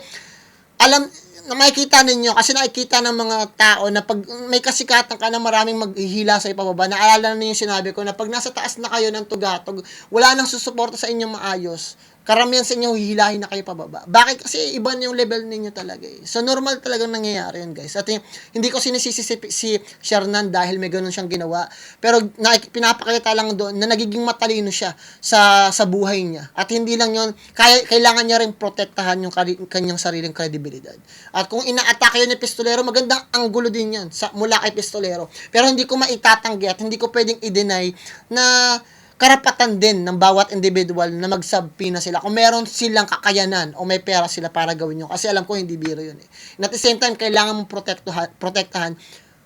A: na makikita ninyo, kasi nakikita ng mga tao na pag may kasikatan ka na maraming maghihila sa ipababa, naalala na ninyo yung sinabi ko na pag nasa taas na kayo ng tugatog, wala nang susuporta sa inyong maayos, karamihan sa inyo hihilahin na kayo pababa. Bakit? Kasi iba na yung level ninyo talaga eh. So normal talagang nangyayari yun guys. At hindi ko sinisisi si Shernan dahil may ganun siyang ginawa. Pero pinapakita lang doon na nagiging matalino siya sa buhay niya. At hindi lang yun, kailangan niya rin protektahan yung kanyang sariling kredibilidad. At kung ina-attack yun ni Pistolero, magandang anggulo din yun mula kay Pistolero. Pero hindi ko maitatanggi at hindi ko pwedeng i-deny na karapatan din ng bawat individual na magsubpoena sila kung meron silang kakayanan o may pera sila para gawin yun. Kasi alam ko hindi biro yun eh. And at the same time, kailangan mong protektahan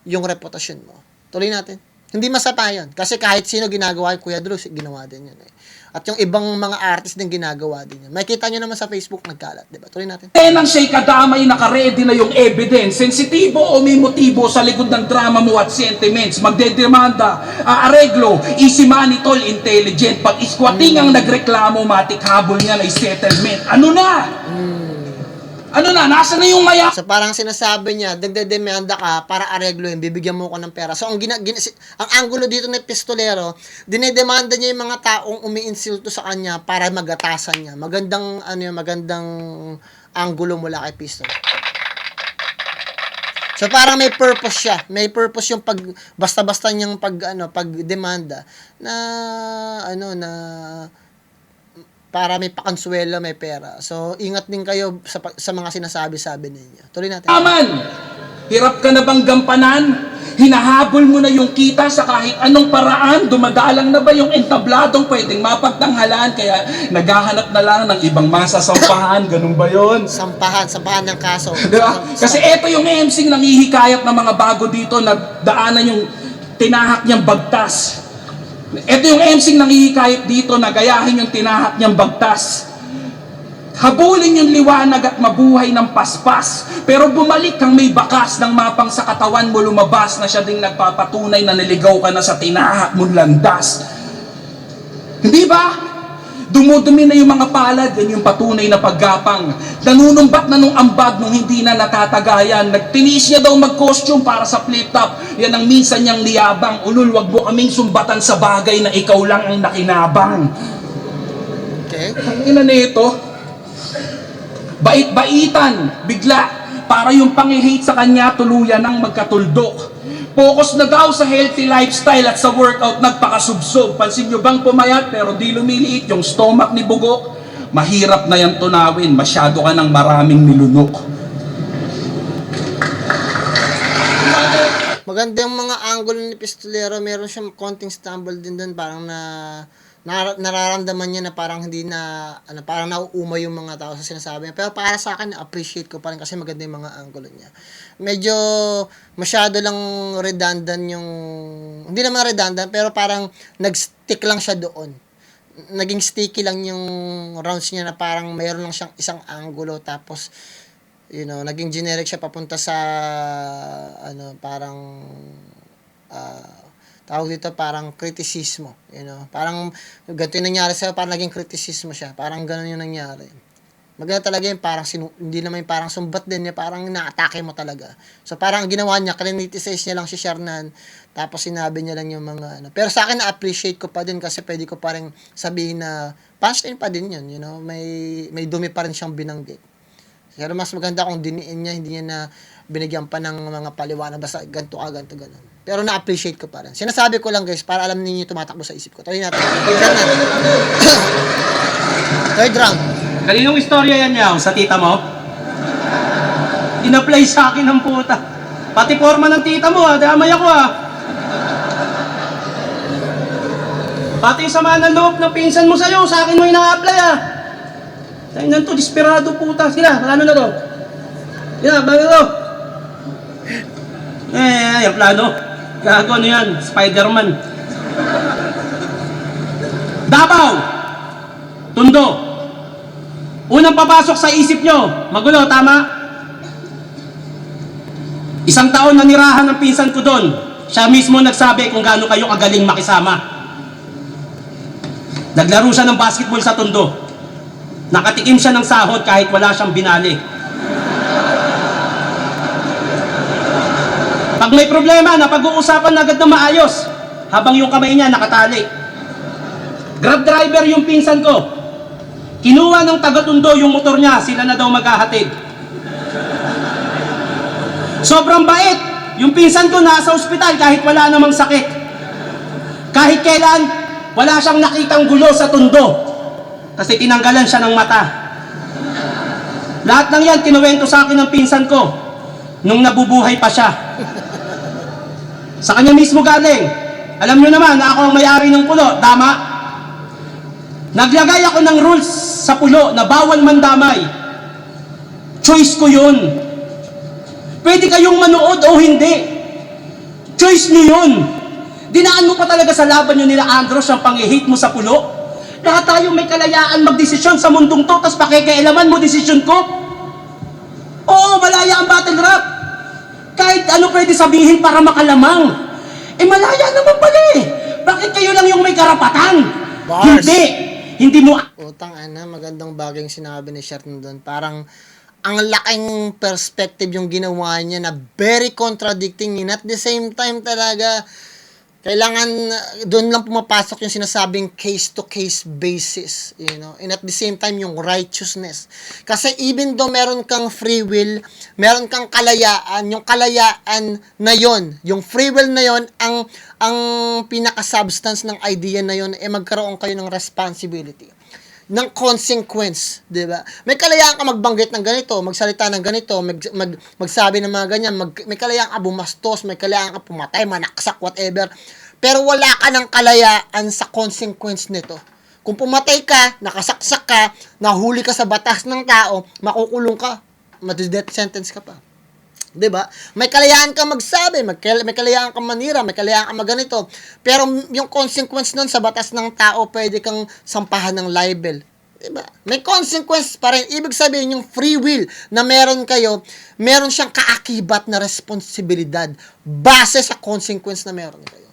A: yung reputasyon mo. Tuloy natin. Hindi masapa yun. Kasi kahit sino ginagawa, Kuya Drew, ginawa din yun eh. At yung ibang mga artist din ginagawa din yun. Makikita nyo naman sa Facebook, nagkalat. Diba? Tuloy natin.
F: Nang siya'y kadamay, nakaredy na yung evidence, sensitibo o may motibo sa likod ng drama mo at sentiments, magdedemanda, aareglo, easy money tol, intelligent, pag isquating ang nagreklamo, matik habol niya na settlement. Ano na? Ano na? Nasa na yung maya?
A: So parang sinasabi niya, dagdedemanda ka para areglohin, bibigyan mo ko ng pera. So ang anggulo dito ng Pistolero, dinedemanda niya yung mga taong umiinsulto sa kanya para magatasan niya. Magandang anggulo mula kay Pistol. So parang may purpose siya. May purpose yung basta-basta niyang pagdemanda na para may pakonsuelo, may pera. So, ingat din kayo sa mga sinasabi-sabi ninyo. Tuloy natin.
F: Aman! Hirap ka na bang gampanan? Hinahabol mo na yung kita sa kahit anong paraan? Dumadalang na ba yung entabladong pwedeng mapagtanghalan? Kaya naghahanap na lang ng ibang masasampahan. Ganun ba yun?
A: Sampahan ng kaso.
F: Diba? Kasi eto yung MC nanghihikayat ng mga bago dito na daanan yung tinahak niyang bagtas. Ito yung MC nanghihikayat dito na gayahin yung tinahak niyang bagtas. Habulin yung liwanag at mabuhay ng paspas. Pero bumalik kang may bakas ng mapang sa katawan mo lumabas na siya ding nagpapatunay na niligaw ka na sa tinahak mong landas. Hindi ba? Dumudumi na yung mga palad, yan yung patunay na paggapang. Nanunumbat na nung ambag nung hindi na natatagayan. Nagtinis niya daw mag-costume para sa flip-top. Yan ang minsan niyang niyabang. Ulul, wag mo kaming sumbatan sa bagay na ikaw lang ang nakinabang.
A: Okay.
F: Ang ina nito, bait-baitan, bigla. Para yung pang-hate sa kanya, tuluyan ng magkatuldok. Focus na daw sa healthy lifestyle at sa workout nagpakasubsob. Pansin nyo bang pumayat pero di lumiliit yung stomach ni Bugok? Mahirap na yan tunawin, masyado ka ng maraming nilunok.
A: Maganda yung mga angulo ni Pistolero. Meron siyang konting stumble din doon. Parang nararamdaman niya na parang hindi na, parang nauuma yung mga tao sa sinasabi niya. Pero para sa akin, appreciate ko pa rin kasi maganda yung mga angulo niya. Medyo masyado lang redundant yung, hindi naman redundant, pero parang nag-stick lang siya doon. Naging sticky lang yung rounds niya na parang mayroon lang siyang isang angulo tapos, naging generic siya papunta sa, parang, tawag dito parang kritisismo, parang ganito yung nangyari sa'yo, parang naging kritisismo siya, parang ganun yung nangyari. Maganda talaga yung parang hindi naman yung parang sumbat din niya, parang na-atake mo talaga. So parang ginawa niya, kliniticize niya lang si Shernan, tapos sinabi niya lang yung mga Pero sa akin na-appreciate ko pa din kasi pwede ko pa rin sabihin na punchline pa din yun, may dumi pa rin siyang binanggit. Pero mas maganda kung diniin niya, hindi niya na binigyan pa ng mga paliwanag, basta ganito ganun. Pero na-appreciate ko pa rin. Sinasabi ko lang guys, para alam niyo tumatakbo sa isip ko. Tuloy natin. Third round.
E: Kaninong istorya yan yaw? Sa tita mo? In-apply sa akin ng puta. Pati forma ng tita mo damay ako Pati yung sama ng loob ng pinsan mo sa'yo, sa akin mo ina-apply Tayo na to, desperado puta. Sila, plano na to. Sila, plano to. Yung plano. Gago yan, Spider-Man. Davao! Tondo! Unang papasok sa isip nyo, magulo, tama? Isang taon na nirahan ng pinsan ko doon. Siya mismo nagsabi kung gaano kayo kagaling makisama. Naglaro siya ng basketball sa Tondo. Nakatikim siya ng sahod kahit wala siyang binali. Pag may problema, napag-uusapan na agad na maayos. Habang yung kamay niya nakatali. Grab driver yung pinsan ko. Kinuha ng taga-Tondo yung motor niya, sila na daw maghahatid. Sobrang bait. Yung pinsan ko nasa ospital kahit wala namang sakit. Kahit kailan, wala siyang nakitang gulo sa Tondo. Kasi tinanggalan siya ng mata. Lahat ng yan, kinuwento sa akin ng pinsan ko nung nabubuhay pa siya. Sa kanya mismo galing. Alam nyo naman na ako ang may-ari ng pulo, tama? Naglagay ako ng rules sa pulo na bawal mandamay. Choice ko yun. Pwede kayong manood o hindi. Choice nyo yun. Dinaan mo pa talaga sa laban nyo nila Andros ang pang-hate mo sa pulo. Lahat tayo may kalayaan magdesisyon sa mundong to, tapos pakikialaman mo desisyon ko. Oo, malaya ang battle rap. Kahit ano pwede sabihin para makalamang. Eh malaya naman pala eh. Bakit kayo lang yung may karapatan?
A: Bars.
E: Hindi mo...
A: Utang ana, magandang bagay yung sinabi ni Sherton doon. Parang ang laking perspective yung ginawa niya na very contradicting and at the same time talaga kailangan doon lang pumapasok yung sinasabing case-to-case basis, you know, and at the same time yung righteousness. Kasi even though meron kang free will, meron kang kalayaan, yung kalayaan na yon, yung free will na yon, ang pinaka-substance ng idea na yon, magkaroon kayo ng responsibility, ng consequence, di ba? May kalayaan ka magbanggit ng ganito, magsalita ng ganito, magsabi ng mga ganyan, may kalayaan ka bumastos, may kalayaan ka pumatay, manaksak, whatever. Pero wala ka ng kalayaan sa consequence nito. Kung pumatay ka, nakasaksak ka, nahuli ka sa batas ng tao, makukulong ka, madi-death sentence ka pa. 'Di ba? May kalayaan ka magsabi, may kalayaan ka manira, may kalayaan ka magganito. Pero yung consequence nun sa batas ng tao, pwede kang sampahan ng libel. 'Di ba? May consequence pa rin. Ibig sabihin yung free will na meron kayo, meron siyang kaakibat na responsibilidad base sa consequence na meron kayo.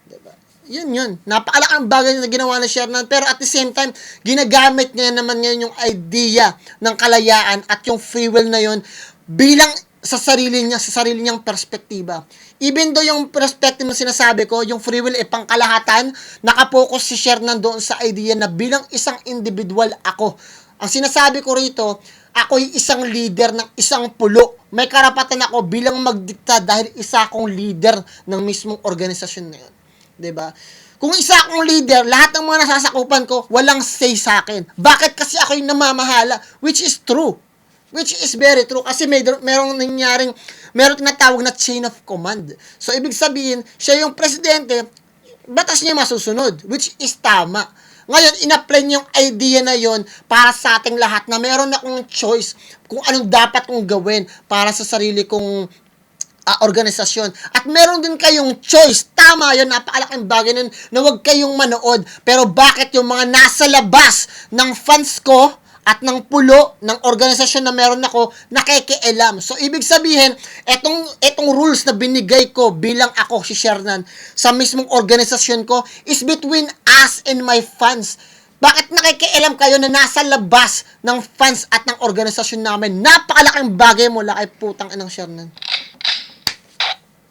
A: 'Di ba? Yun. Napakalaking bagay na ginawa ni Shernan, pero at the same time, ginagamit niya naman ngayon yung idea ng kalayaan at yung free will na yun bilang sa sarili niyang perspektiba. Even though yung perspective na sinasabi ko, yung free will pangkalahatan, nakapokus si Shernan doon sa idea na bilang isang individual ako. Ang sinasabi ko rito, ako'y isang leader ng isang pulo. May karapatan ako bilang magdikta dahil isa akong leader ng mismong organisasyon na yun. 'Di ba? Kung isa akong leader, lahat ng mga nasasakupan ko, walang say sa akin. Bakit? Kasi ako yung namamahala, which is true. Which is very true kasi merong tinatawag na chain of command. So, ibig sabihin, siya yung presidente, batas niya masusunod, which is tama. Ngayon, in-apply niya yung idea na yon para sa ating lahat na meron akong choice kung anong dapat kong gawin para sa sarili kong organisasyon. At meron din kayong choice. Tama yun, napakalaking bagay nun na huwag kayong manood. Pero bakit yung mga nasa labas ng fans ko at ng pulo ng organisasyon na meron ako nakikialam. So, ibig sabihin, etong rules na binigay ko bilang ako si Shernan sa mismong organisasyon ko is between us and my fans. Bakit nakikialam kayo na nasa labas ng fans at ng organisasyon namin? Napakalaking bagay mo, lakay putang inang Shernan.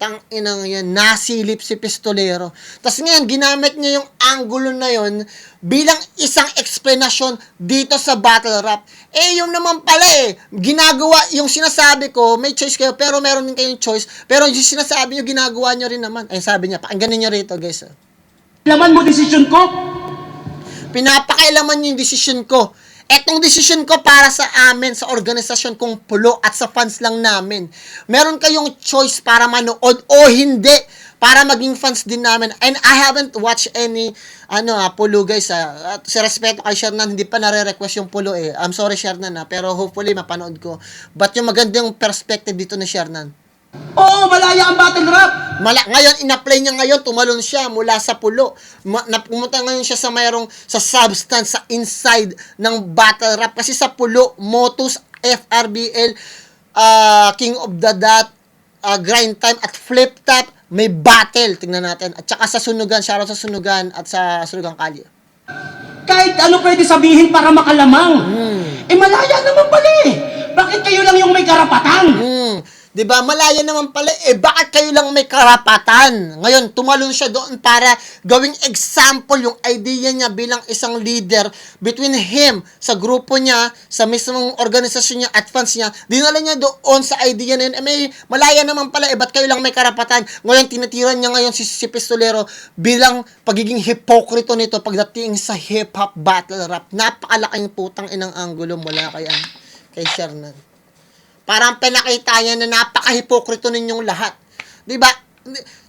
A: Tang inang yan, nasilip si Pistolero. Tapos ngayon, ginamit niya yung angulo na yon bilang isang explanation dito sa battle rap. Eh, yun naman pala ginagawa, yung sinasabi ko, may choice kayo, pero meron din kayong choice. Pero yung sinasabi nyo, ginagawa nyo rin naman. Ay, sabi niya, pakinggan nyo rito, guys.
E: Laman mo desisyon ko?
A: Pinapakailaman nyo yung decision ko. Etong decision ko para sa amin, sa organisasyon kong pulo at sa fans lang namin. Meron kayong choice para manood o hindi para maging fans din namin. And I haven't watched any pulo guys. Sa respeto kay Shernan, hindi pa nare-request yung pulo I'm sorry Shernan pero hopefully mapanood ko. But yung magandang perspective dito ni Shernan.
E: Oo, malaya ang battle rap.
A: Ngayon, in-apply niya ngayon, tumalon siya mula sa pulo. Pumunta ngayon siya sa substance, sa inside ng battle rap. Kasi sa pulo, Motus, FRBL, King of the Dot, Grind Time, at Flip Top, may battle. Tingnan natin. At saka sa Sunugan, shoutout sa Sunugan at sa Sunugan Kalye.
E: Kahit ano pwede sabihin para makalamang. Eh malaya naman pala Bakit kayo lang yung may karapatan?
A: 'Di ba? Malaya naman pala. Bakit kayo lang may karapatan? Ngayon, tumalon siya doon para gawing example yung idea niya bilang isang leader between him, sa grupo niya, sa mismong organisasyon niya at fans niya. Dinala niya doon sa idea na yun. May malaya naman pala. Ba't kayo lang may karapatan? Ngayon, tinitiran niya ngayon si Pistolero bilang pagiging hipokrito nito pagdating sa hip-hop battle rap. Napakalaking putang inang anggulo mula kay Shernan. Parang pinakita niya na napaka-hipokrito ninyong lahat. 'Di ba?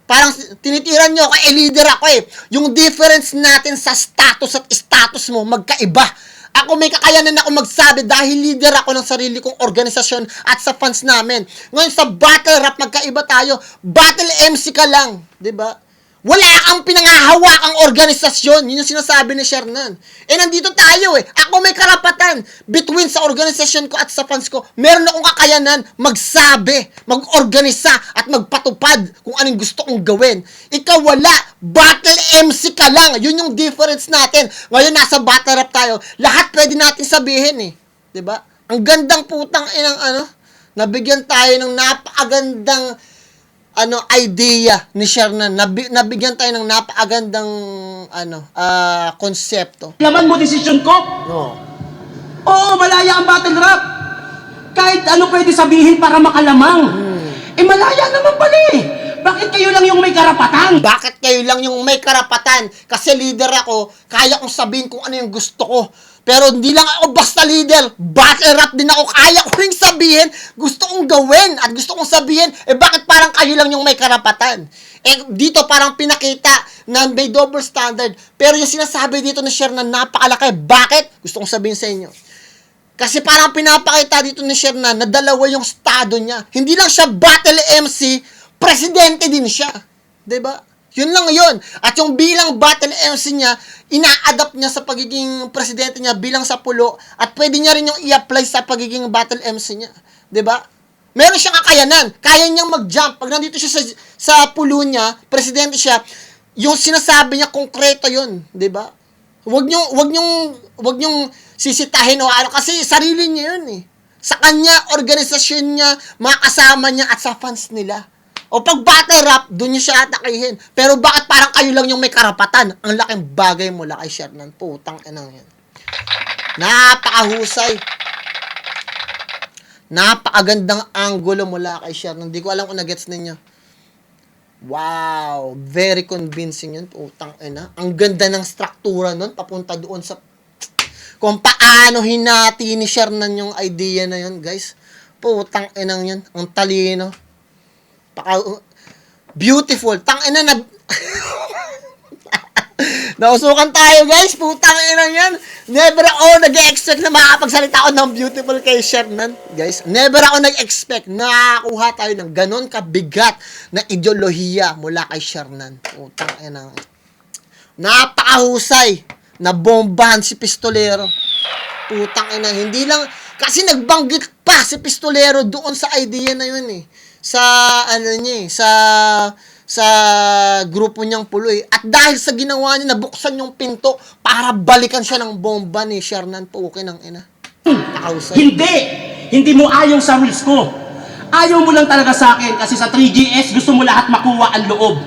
A: Parang tinitiran niyo ako, leader ako eh. Yung difference natin sa status at status mo, magkaiba. Ako may kakayanan ako magsabi dahil leader ako ng sarili kong organisasyon at sa fans namin. Ngayon sa battle rap, magkaiba tayo. Battle MC ka lang. 'Di ba? Wala kang pinangahawakang organisasyon. Yun yung sinasabi ni Shernan. Nandito tayo eh. Ako may karapatan. Between sa organisasyon ko at sa fans ko, meron akong kakayanan magsabi, mag-organisa, at magpatupad kung anong gusto kong gawin. Ikaw wala. Battle MC ka lang. Yun yung difference natin. Ngayon, nasa battle rap tayo. Lahat pwede natin sabihin eh. 'Di ba? Ang gandang putang inang nabigyan tayo ng napakagandang idea ni Shernan. Nabigyan tayo ng napakagandang konsepto.
E: Laman mo desisyon ko?
A: No.
E: Oo, malaya ang battle rap. Kahit ano pwede sabihin para makalamang. Malaya naman pala eh. Bakit kayo lang yung may karapatan?
A: Bakit kayo lang yung may karapatan? Kasi leader ako, kaya kong sabihin kung ano yung gusto ko. Pero hindi lang ako basta leader, battle rap din ako, kaya ko ring sabihin, gusto kong gawin, at gusto kong sabihin, bakit parang kayo lang yung may karapatan? Dito parang pinakita na may double standard, pero yung sinasabi dito ni Shernan napakalaki. Bakit? Gusto kong sabihin sa inyo. Kasi parang pinapakita dito ni Shernan na dalawa yung estado niya. Hindi lang siya battle MC, presidente din siya. 'Di ba? Yun lang yun. At yung bilang battle MC niya, ina-adapt niya sa pagiging presidente niya bilang sa pulo, at pwede niya rin yung i-apply sa pagiging battle MC niya. 'Di ba? Meron siyang kakayanan. Kaya niyang mag-jump. Pag nandito siya sa pulo niya, presidente siya, yung sinasabi niya konkreto yun, 'di ba? Wag niyong sisitahin o kasi sarili niya yun eh. Sa kanya, organisasyon niya, mga kasama niya at sa fans nila. O pag battle rap, doon niyo siya atakihin. Pero bakit parang kayo lang yung may karapatan? Ang laking bagay mula kay Shernan. Putang inang yan. Napakahusay. Napakagandang angulo mula kay Shernan. Hindi ko alam kung nagets ninyo. Wow. Very convincing yun. Putang ina. Ang ganda ng struktura nun. Papunta doon sa kung paano hinati ni Shernan yung idea na yun, guys. Putang inang yan. Ang talino. Beautiful. Tangina na nausukan tayo, guys. Putang ina yan. Never ako nag-expect na makakapagsalita ako ng beautiful kay Shernan, guys. Never ako nag-expect na nakakuha tayo ng ganon kabigat na ideolohiya mula kay Shernan. Putang ina. Napakahusay na bombahan si Pistolero. Putang ina. Hindi lang kasi nagbanggit pa si Pistolero doon sa idea na yun eh. Sa sa grupo niyang puloy. At dahil sa ginawa niya, nabuksan yung pinto para balikan siya ng bomba ni Shernan. Pukin ng ina. Nakausay.
E: Hindi mo ayaw sa rules ko. Ayaw mo lang talaga sa akin kasi sa 3GS gusto mo lahat makuha ang loob.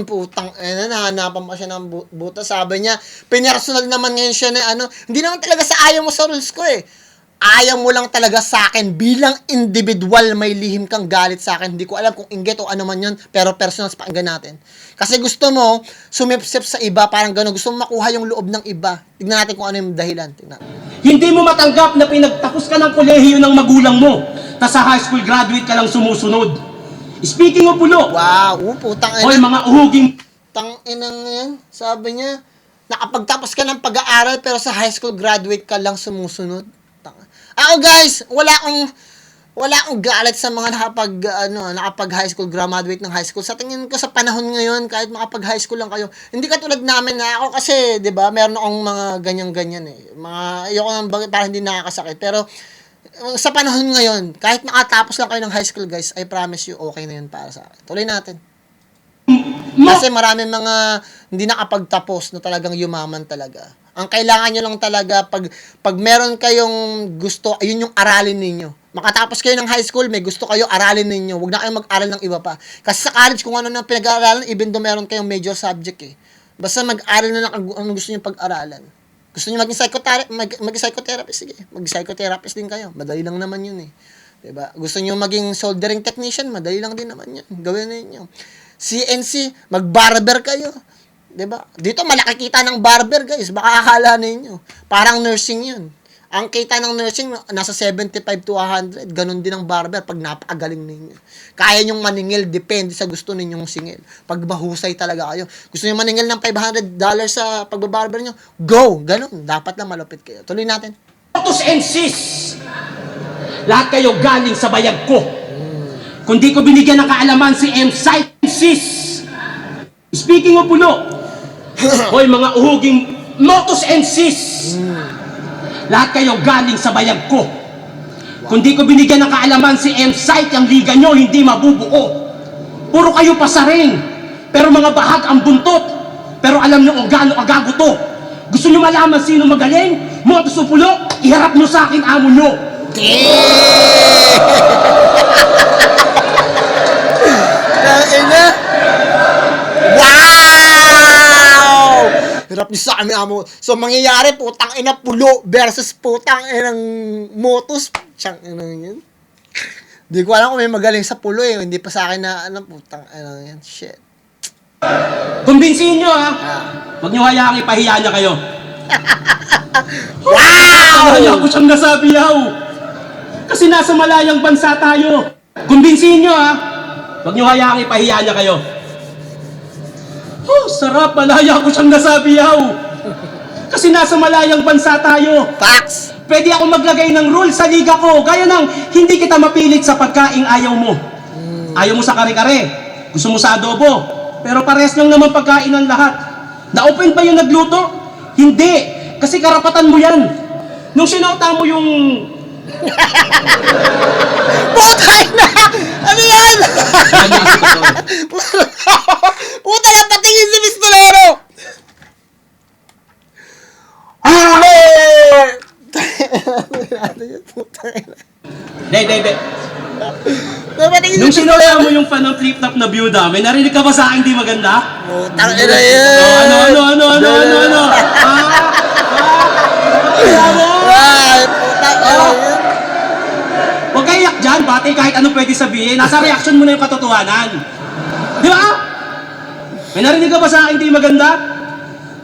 A: Putang ina, nahanapan pa siya ng buta. Sabi niya, pinersonal naman ngayon siya na hindi naman talaga sa ayaw mo sa rules ko eh. Ayaw mo lang talaga sa akin bilang individual, may lihim kang galit sa akin. Hindi ko alam kung inggit o ano man yun, pero personal sa pakinggan natin. Kasi gusto mo sumipsip sa iba, parang gano'n. Gusto mo makuha yung loob ng iba. Tignan natin kung ano yung dahilan. Tignan.
E: Hindi mo matanggap na pinagtapos ka ng kolehiyo ng magulang mo, tas sa high school graduate ka lang sumusunod. Speaking of pulo,
A: Wow, putang ina.
E: hoy mga uhuging
A: Inang yan. Sabi niya, nakapagtapos ka ng pag-aaral pero sa high school graduate ka lang sumusunod. Ako guys, wala akong galit sa mga nakapag high school, graduate ng high school. Sa tingin ko sa panahon ngayon, kahit makapag high school lang kayo, hindi katulad namin na ako kasi, 'di ba, meron akong mga ganyan-ganyan eh. Ayoko nang para hindi nakakasakit. Pero sa panahon ngayon, kahit makatapos lang kayo ng high school, guys, I promise you, okay na 'yun para sa akin. Tuloy natin. Kasi maraming mga hindi nakapagtapos na talagang yumaman talaga. Ang kailangan nyo lang talaga, pag meron kayong gusto, ayun yung aralin ninyo. Makatapos kayo ng high school, may gusto kayo, aralin ninyo. Huwag na kayong mag-aral ng iba pa. Kasi sa college, kung ano na pinag-aaralan, even though meron kayong major subject eh. Basta mag-aral na lang kung ano gusto nyo pag-aralan. Gusto nyo maging psychotherapist, sige. Mag-psychotherapist din kayo. Madali lang naman yun eh. Diba? Gusto nyo maging soldering technician, madali lang din naman yun. Gawin ninyo. CNC, mag-barber kayo. Diba? Dito malaki kita ng barber, guys. Baka akala ninyo. Parang nursing yun. Ang kita ng nursing, nasa 75 to 100. Ganon din ang barber pag napakagaling ninyo. Kaya nyong maningil, depende sa gusto ninyong singil. Pag mahusay talaga kayo. Gusto nyo maningil ng $500 sa pagbabarber nyo, go! Ganon. Dapat lang malupit kayo. Tuloy natin.
E: Lotus and sis, lahat kayo galing sa bayag ko. Kung di ko binigyan ng kaalaman si M-Site sis. Speaking of pulo, hoy mga uhuging Lotus and sis, lahat kayo galing sa bayag ko. Kung di ko binigyan ng kaalaman si M-Site, ang liga nyo hindi mabubuo. Puro kayo pasaring, pero mga bahag ang buntot. Pero alam nyo kung gaano agago to. Gusto nyo malaman sino magaling? Motos o pulo, iharap nyo sa akin amo nyo.
A: Ina. Wow! Hirap niyo sa amin, amo. So, mangyayari, putang ina pulo versus putang inang motos. Siyang ina yun. Hindi ko alam kung may magaling sa pulo eh. Hindi pa sa akin na, putang ina yan. Shit.
E: Kumbinsihin nyo ha. Huwag nyo hayaang ipahiya niya kayo.
A: Wow!
E: Kaya ko siyang nasabiyaw. Kasi nasa malayang bansa tayo. Kumbinsihin nyo ha. Huwag nyo hayaang ipahiya niya kayo. Oh, sarap. Malaya ko siyang nasabiyaw. Kasi nasa malayang bansa tayo.
A: Facts!
E: Pwede ako maglagay ng rule sa liga ko. Gaya ng hindi kita mapilit sa pagkaing ayaw mo. Ayaw mo sa kare-kare. Gusto mo sa adobo. Pero pares lang naman pagkain ng lahat. Na-open ba yung nagluto? Hindi. Kasi karapatan mo yan. Nung sinauta mo yung...
A: Putay na! Ano yan? Puta na, patingin si Miss Doloro!
E: Hindi.
A: Patingin
E: Nung
A: si Miss
E: sinauta
A: Doloro!
E: mo yung fan ng flip-top na byuda, may narinig ka ba sa akin di maganda?
A: Putang ina yan!
E: Ano?
A: Ay, putang ina yan!
E: Huwag kayo iyak dyan, pati kahit ano pwede sabihin. Nasa reaction mo na yung katotohanan. Di ba? May narinig ka ba sa akin di maganda?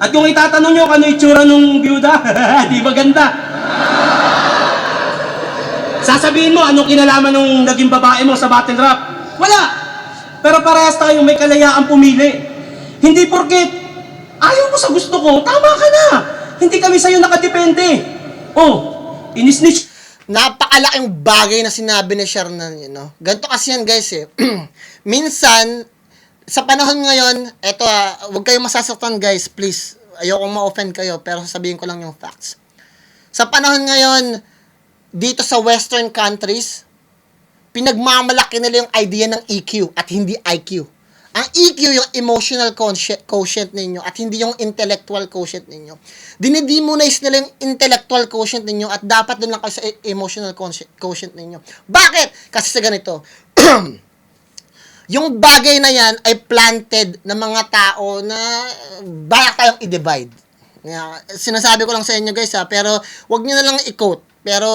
E: At kung itatanong nyo kung ano itsura nung byuda, di maganda. Sasabihin mo, anong kinalaman nung naging babae mo sa battle rap? Wala! Pero parehas tayong may kalayaang pumili. Hindi porket ayaw mo sa gusto ko, tama ka na! Hindi kami sa'yo nakadepende. Oh, inisnitch.
A: Napakalaking bagay na sinabi ni Shernan, you know. Ganito kasi yan, guys, eh. Minsan, sa panahon ngayon, eto huwag kayong masasaktan, guys, please. Ayokong ma-offend kayo, pero sasabihin ko lang yung facts. Sa panahon ngayon, dito sa Western countries, pinagmamalaki nila yung idea ng EQ at hindi IQ. Ang EQ yung emotional quotient ninyo at hindi yung intellectual quotient ninyo. Dinidemonize nila yung intellectual quotient ninyo at dapat doon lang kayo sa emotional quotient ninyo. Bakit? Kasi sa ganito, yung bagay na yan ay planted ng mga tao na balak tayong i-divide. Sinasabi ko lang sa inyo, guys, pero wag nyo na lang i-quote. Pero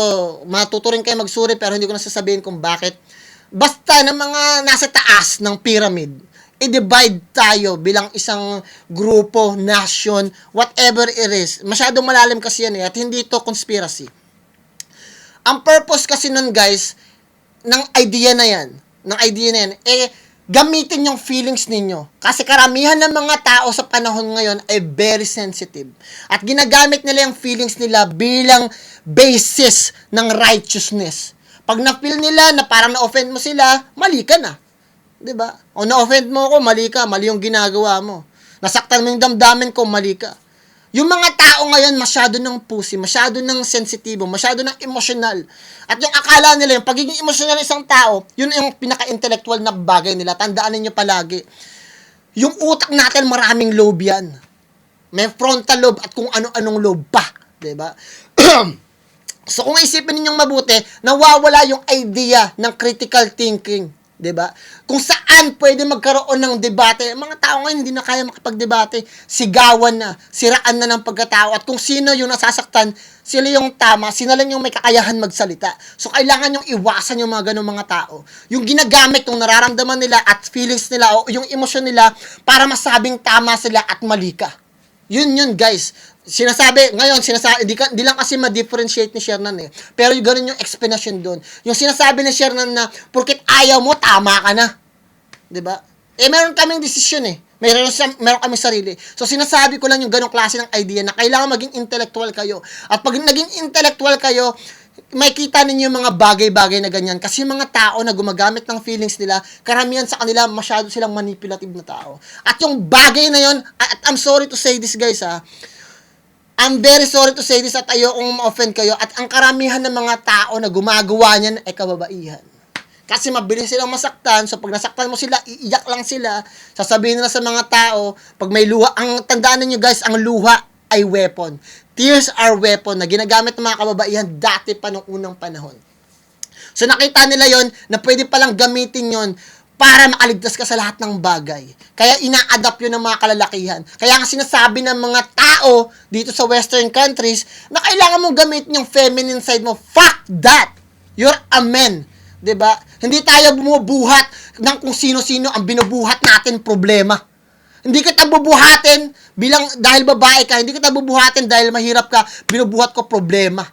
A: matuto rin kayo magsuri, pero hindi ko na sasabihin kung bakit. Basta ng mga nasa taas ng pyramid, i-divide tayo bilang isang grupo, nation, whatever it is. Masyadong malalim kasi yan eh, at hindi ito conspiracy. Ang purpose kasi nun, guys, ng idea na yan, gamitin yung feelings ninyo. Kasi karamihan ng mga tao sa panahon ngayon ay very sensitive. At ginagamit nila yung feelings nila bilang basis ng righteousness. Pag na-feel nila na parang na-offend mo sila, mali ka na. Diba? O na-offend mo ako, mali ka. Mali yung ginagawa mo. Nasaktan mo yung damdamin ko, mali ka. Yung mga tao ngayon, masyado ng pussy, masyado ng sensitibo, masyado ng emotional. At yung akala nila, yung pagiging emotional ng isang tao, yun yung pinaka-intellectual na bagay nila. Tandaan ninyo palagi. Yung utak natin, maraming lobe yan. May frontal lobe at kung ano-anong lobe pa. Diba? So kung isipin ninyong mabuti, nawawala yung idea ng critical thinking. 'Di ba? Kung saan pwede magkaroon ng debate, mga tao ngayon hindi na kaya makipagdebate, sigawan na, siraan na ng pagkatao, at kung sino yung nasasaktan, sila yung tama, sila lang yung may kakayahan magsalita. So kailangan yung iwasan yung mga ganung mga tao. Yung ginagamit yung nararamdaman nila at feelings nila o yung emosyon nila para masabing tama sila at mali ka. Yun guys. Hindi lang kasi ma-differentiate ni Shernan eh. Pero yung ganun yung explanation doon. Yung sinasabi ni Shernan na, porket ayaw mo, tama ka na. 'Di ba? Meron kaming desisyon eh. Meron kaming sarili. So, sinasabi ko lang yung ganong klase ng idea na kailangan maging intellectual kayo. At pag naging intellectual kayo, makikita ninyo yung mga bagay-bagay na ganyan. Kasi yung mga tao na gumagamit ng feelings nila, karamihan sa kanila, masyado silang manipulative na tao. At yung bagay na yon, at I'm sorry to say this guys I'm very sorry to say this at ayokong ma-offend kayo, at ang karamihan ng mga tao na gumagawa niyan ay kababaihan. Kasi mabilis silang masaktan, so pag nasaktan mo sila, iiyak lang sila, sasabihin nila sa mga tao, pag may luha, ang tandaan niyo guys, ang luha ay weapon. Tears are weapon na ginagamit ng mga kababaihan dati pa nung unang panahon. So nakita nila yon na pwede palang gamitin yon para makaligtas ka sa lahat ng bagay. Kaya ina-adapt yun ng mga kalalakihan. Kaya nga sinasabi ng mga tao dito sa western countries na kailangan mong gamitin yung feminine side mo. Fuck that! You're a man. 'Di ba? Hindi tayo bumubuhat ng kung sino-sino ang binubuhat natin problema. Hindi kita bubuhatin dahil babae ka, hindi kita bubuhatin dahil mahirap ka, binubuhat ko problema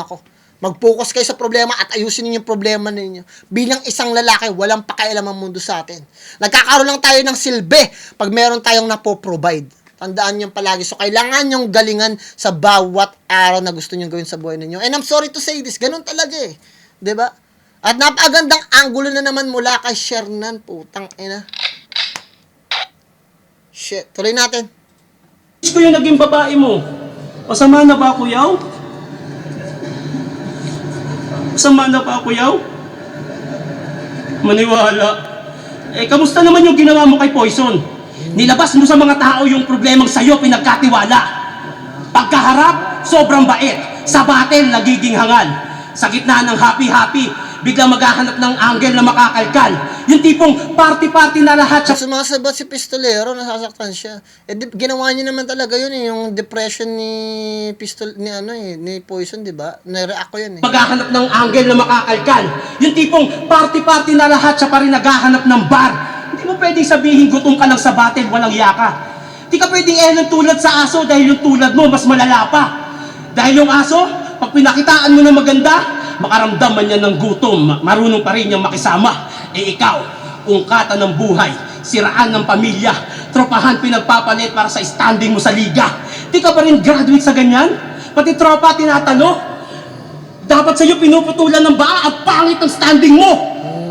A: ko. Mag-focus kayo sa problema at ayusin niyo yung problema ninyo. Bilang isang lalaki, walang pakialam ang mundo sa atin. Nagkakaroon lang tayo ng silbi pag meron tayong napoprovide. Tandaan niyo palagi. So, kailangan yung galingan sa bawat araw na gusto niyo gawin sa buhay ninyo. And I'm sorry to say this, ganun talaga eh. 'Di ba? At napakagandang angulo na naman mula kay Shernan, putang ina. Shit, tuloy natin.
E: Ko yung naging babae mo. Masama na ba ako, yaw? Masama na ba ako, yaw? Maniwala. Kamusta naman yung ginawa mo kay Poison? Nilabas mo sa mga tao yung problemang sa'yo pinagkatiwala. Pagkaharap, sobrang bait. Sa battle, nagiging hangal. Sa gitna ng happy-happy, biglang maghahanap ng angle na makakalkal. Yung tipong party-party na lahat siya.
A: Sumasabat si Pistolero, nasasaktan siya. Ginawa niya naman talaga yun yung depression ni Poison, di ba? Na-react ko yun
E: Maghahanap ng angle na makakalkal. Yung tipong party-party na lahat siya pa rin naghahanap ng bar. Hindi mo pwedeng sabihin gutom ka lang sa battle, walang yaka. Hindi ka pwedeng ng tulad sa aso dahil yung tulad mo mas malala pa. Dahil yung aso, pag pinakitaan mo na maganda, makaramdaman niya ng gutom, marunong pa rin niyang makisama. Ikaw, ungkata ng buhay, siraan ng pamilya, tropahan pinagpapalit para sa standing mo sa liga. Di ka pa rin graduate sa ganyan? Pati tropa tinatalo? Dapat sa'yo pinuputulan ng baa at pangit ang standing mo.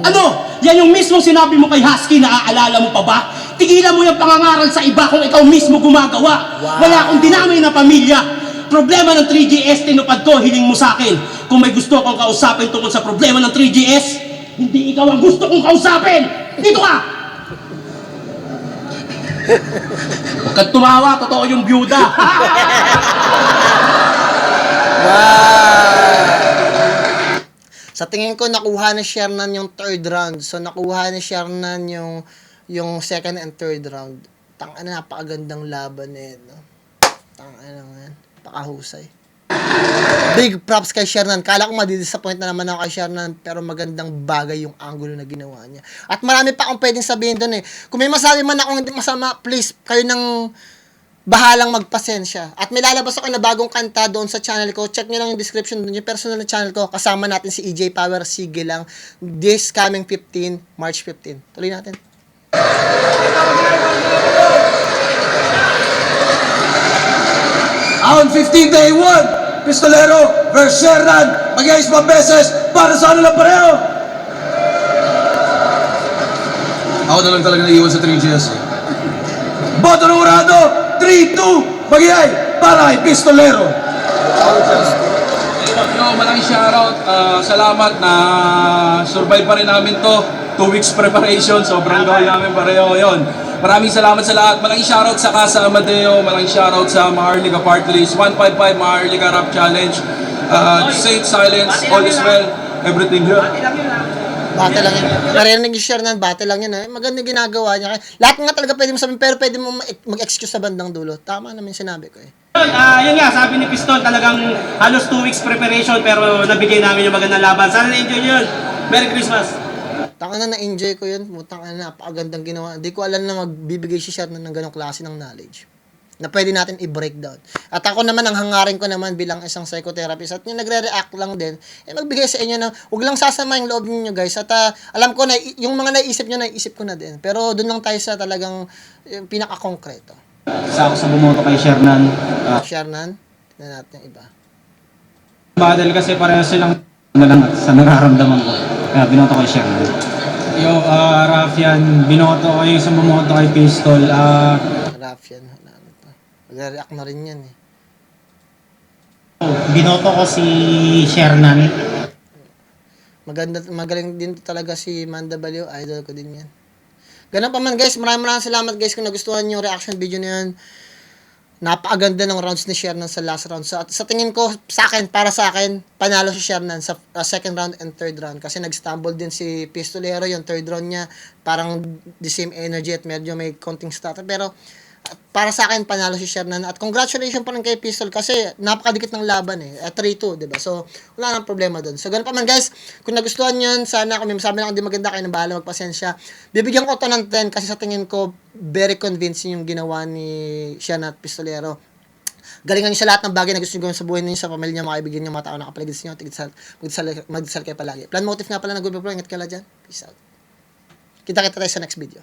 E: Ano? Yan yung mismong sinabi mo kay Husky, naaalala mo pa ba? Tigilan mo yung pangangaral sa iba kung ikaw mismo gumagawa. Wala akong dinamay na pamilya. Problema ng 3GS, tinupad ko, hiling mo sa akin. Kung may gusto kong kausapin tungkol sa problema ng 3GS, hindi ikaw ang gusto kong kausapin! Dito ka! Huwag kang tumawa, totoo yung byuda.
A: Sa tingin ko, nakuha ni Shernan yung third round. So, nakuha ni Shernan yung second and third round. Tangina, napakagandang laban eh, no? Tangina nga, napakahusay. Big props kay Shernan. Kala ko madidisappoint na naman ako kay Shernan, pero magandang bagay yung angulo na ginawa niya. At marami pa akong pwedeng sabihin doon eh. Kung may masabi man akong hindi masama, please, kayo nang bahalang magpasensya. At may lalabas ako na bagong kanta doon sa channel ko. Check nyo lang yung description doon, yung personal na channel ko. Kasama natin si EJ Power, sige lang. This coming 15, March 15. Tuloy natin.
C: On 15 day 1, Pistolero versus Shernan. Mag-iayos mga beses para sa ano lang pareho. Ako na lang talaga naiiwan sa 3GS. Boto ng urado, 3-2, mag-iay para kay Pistolero.
F: Malaking shoutout. Salamat na survive pa rin namin to. 2 weeks preparation. Sobrang gawin namin pareho yon. Maraming salamat sa lahat. Malaking shoutout sa Casa Amadeo, malaking shoutout sa Maharlika Party List, 155 Maharlika Rap Challenge, Saint Silence, All is Well, everything here.
A: Bate lang yun. Narinig yung share nan, bate lang yun. Maganda yung ginagawa niya. Lahat nga talaga pwede mo sabihin, pero pwede mo mag-excuse sa bandang dulo. Tama naman yung sinabi ko eh.
E: Yun nga, sabi ni Piston, talagang halos 2 weeks preparation pero nabigay namin yung magandang laban. Sana na-enjoy nyo yun. Merry Christmas!
A: Taka na na-enjoy ko yun. Putang na, napakagandang ginawa. Hindi ko alam na magbibigay si Shernan ng ganong klase ng knowledge na pwede natin i-breakdown. At ako naman, ang hangarin ko naman bilang isang psychotherapist at yung nagre-react lang din, magbigay sa inyo na huwag lang sasama yung loob niyo guys. At alam ko na, yung mga naisip nyo, naisip ko na din. Pero doon lang tayo sa talagang pinaka-konkreto.
E: Isa ako sa bumoto kay Shernan.
A: Shernan, tignan natin yung iba.
E: Battle kasi pareho silang lang sa nararamdaman ko. Kaya binoto kay Shernan. Yo, Rafian, binoto ko yung isang bumoto kay Pistol.
A: Rough yan. Magre-react na rin yan eh.
G: Binoto ko si Shernan.
A: Magaling din talaga si Manda Balio. Idol ko din yan. Ganun pa man guys. Maraming salamat guys kung nagustuhan yung reaction video na yan. Napakaganda ng rounds ni Shernan sa last round. Sa tingin ko, para sa akin, panalo si Shernan sa second round and third round. Kasi nag-stumble din si Pistolero. Yung third round niya, parang the same energy at medyo may konting stutter. Pero, para sa akin, panalo si Shernan. At congratulations pa rin kay Pistol kasi napakadikit ng laban eh. 3-2, diba? So, wala nang problema doon. So, ganun pa man guys. Kung nagustuhan nyo sana, kung may masabi lang hindi maganda, kayo na bahala, magpasensya. Bibigyan ko to ng 10 kasi sa tingin ko, very convincing yung ginawa ni Shernan at Pistolero. Galingan niyo sa lahat ng bagay na gusto niyo gawin sa buhay niyo, sa pamilya niyo, mga kaibigan niyo, mga tao na kapaligid sa inyo. Magdasal kayo palagi. Plan motive nga pala ng Good Bro. Ingat ka lang dyan. Peace out. Kita-kita tayo sa next video.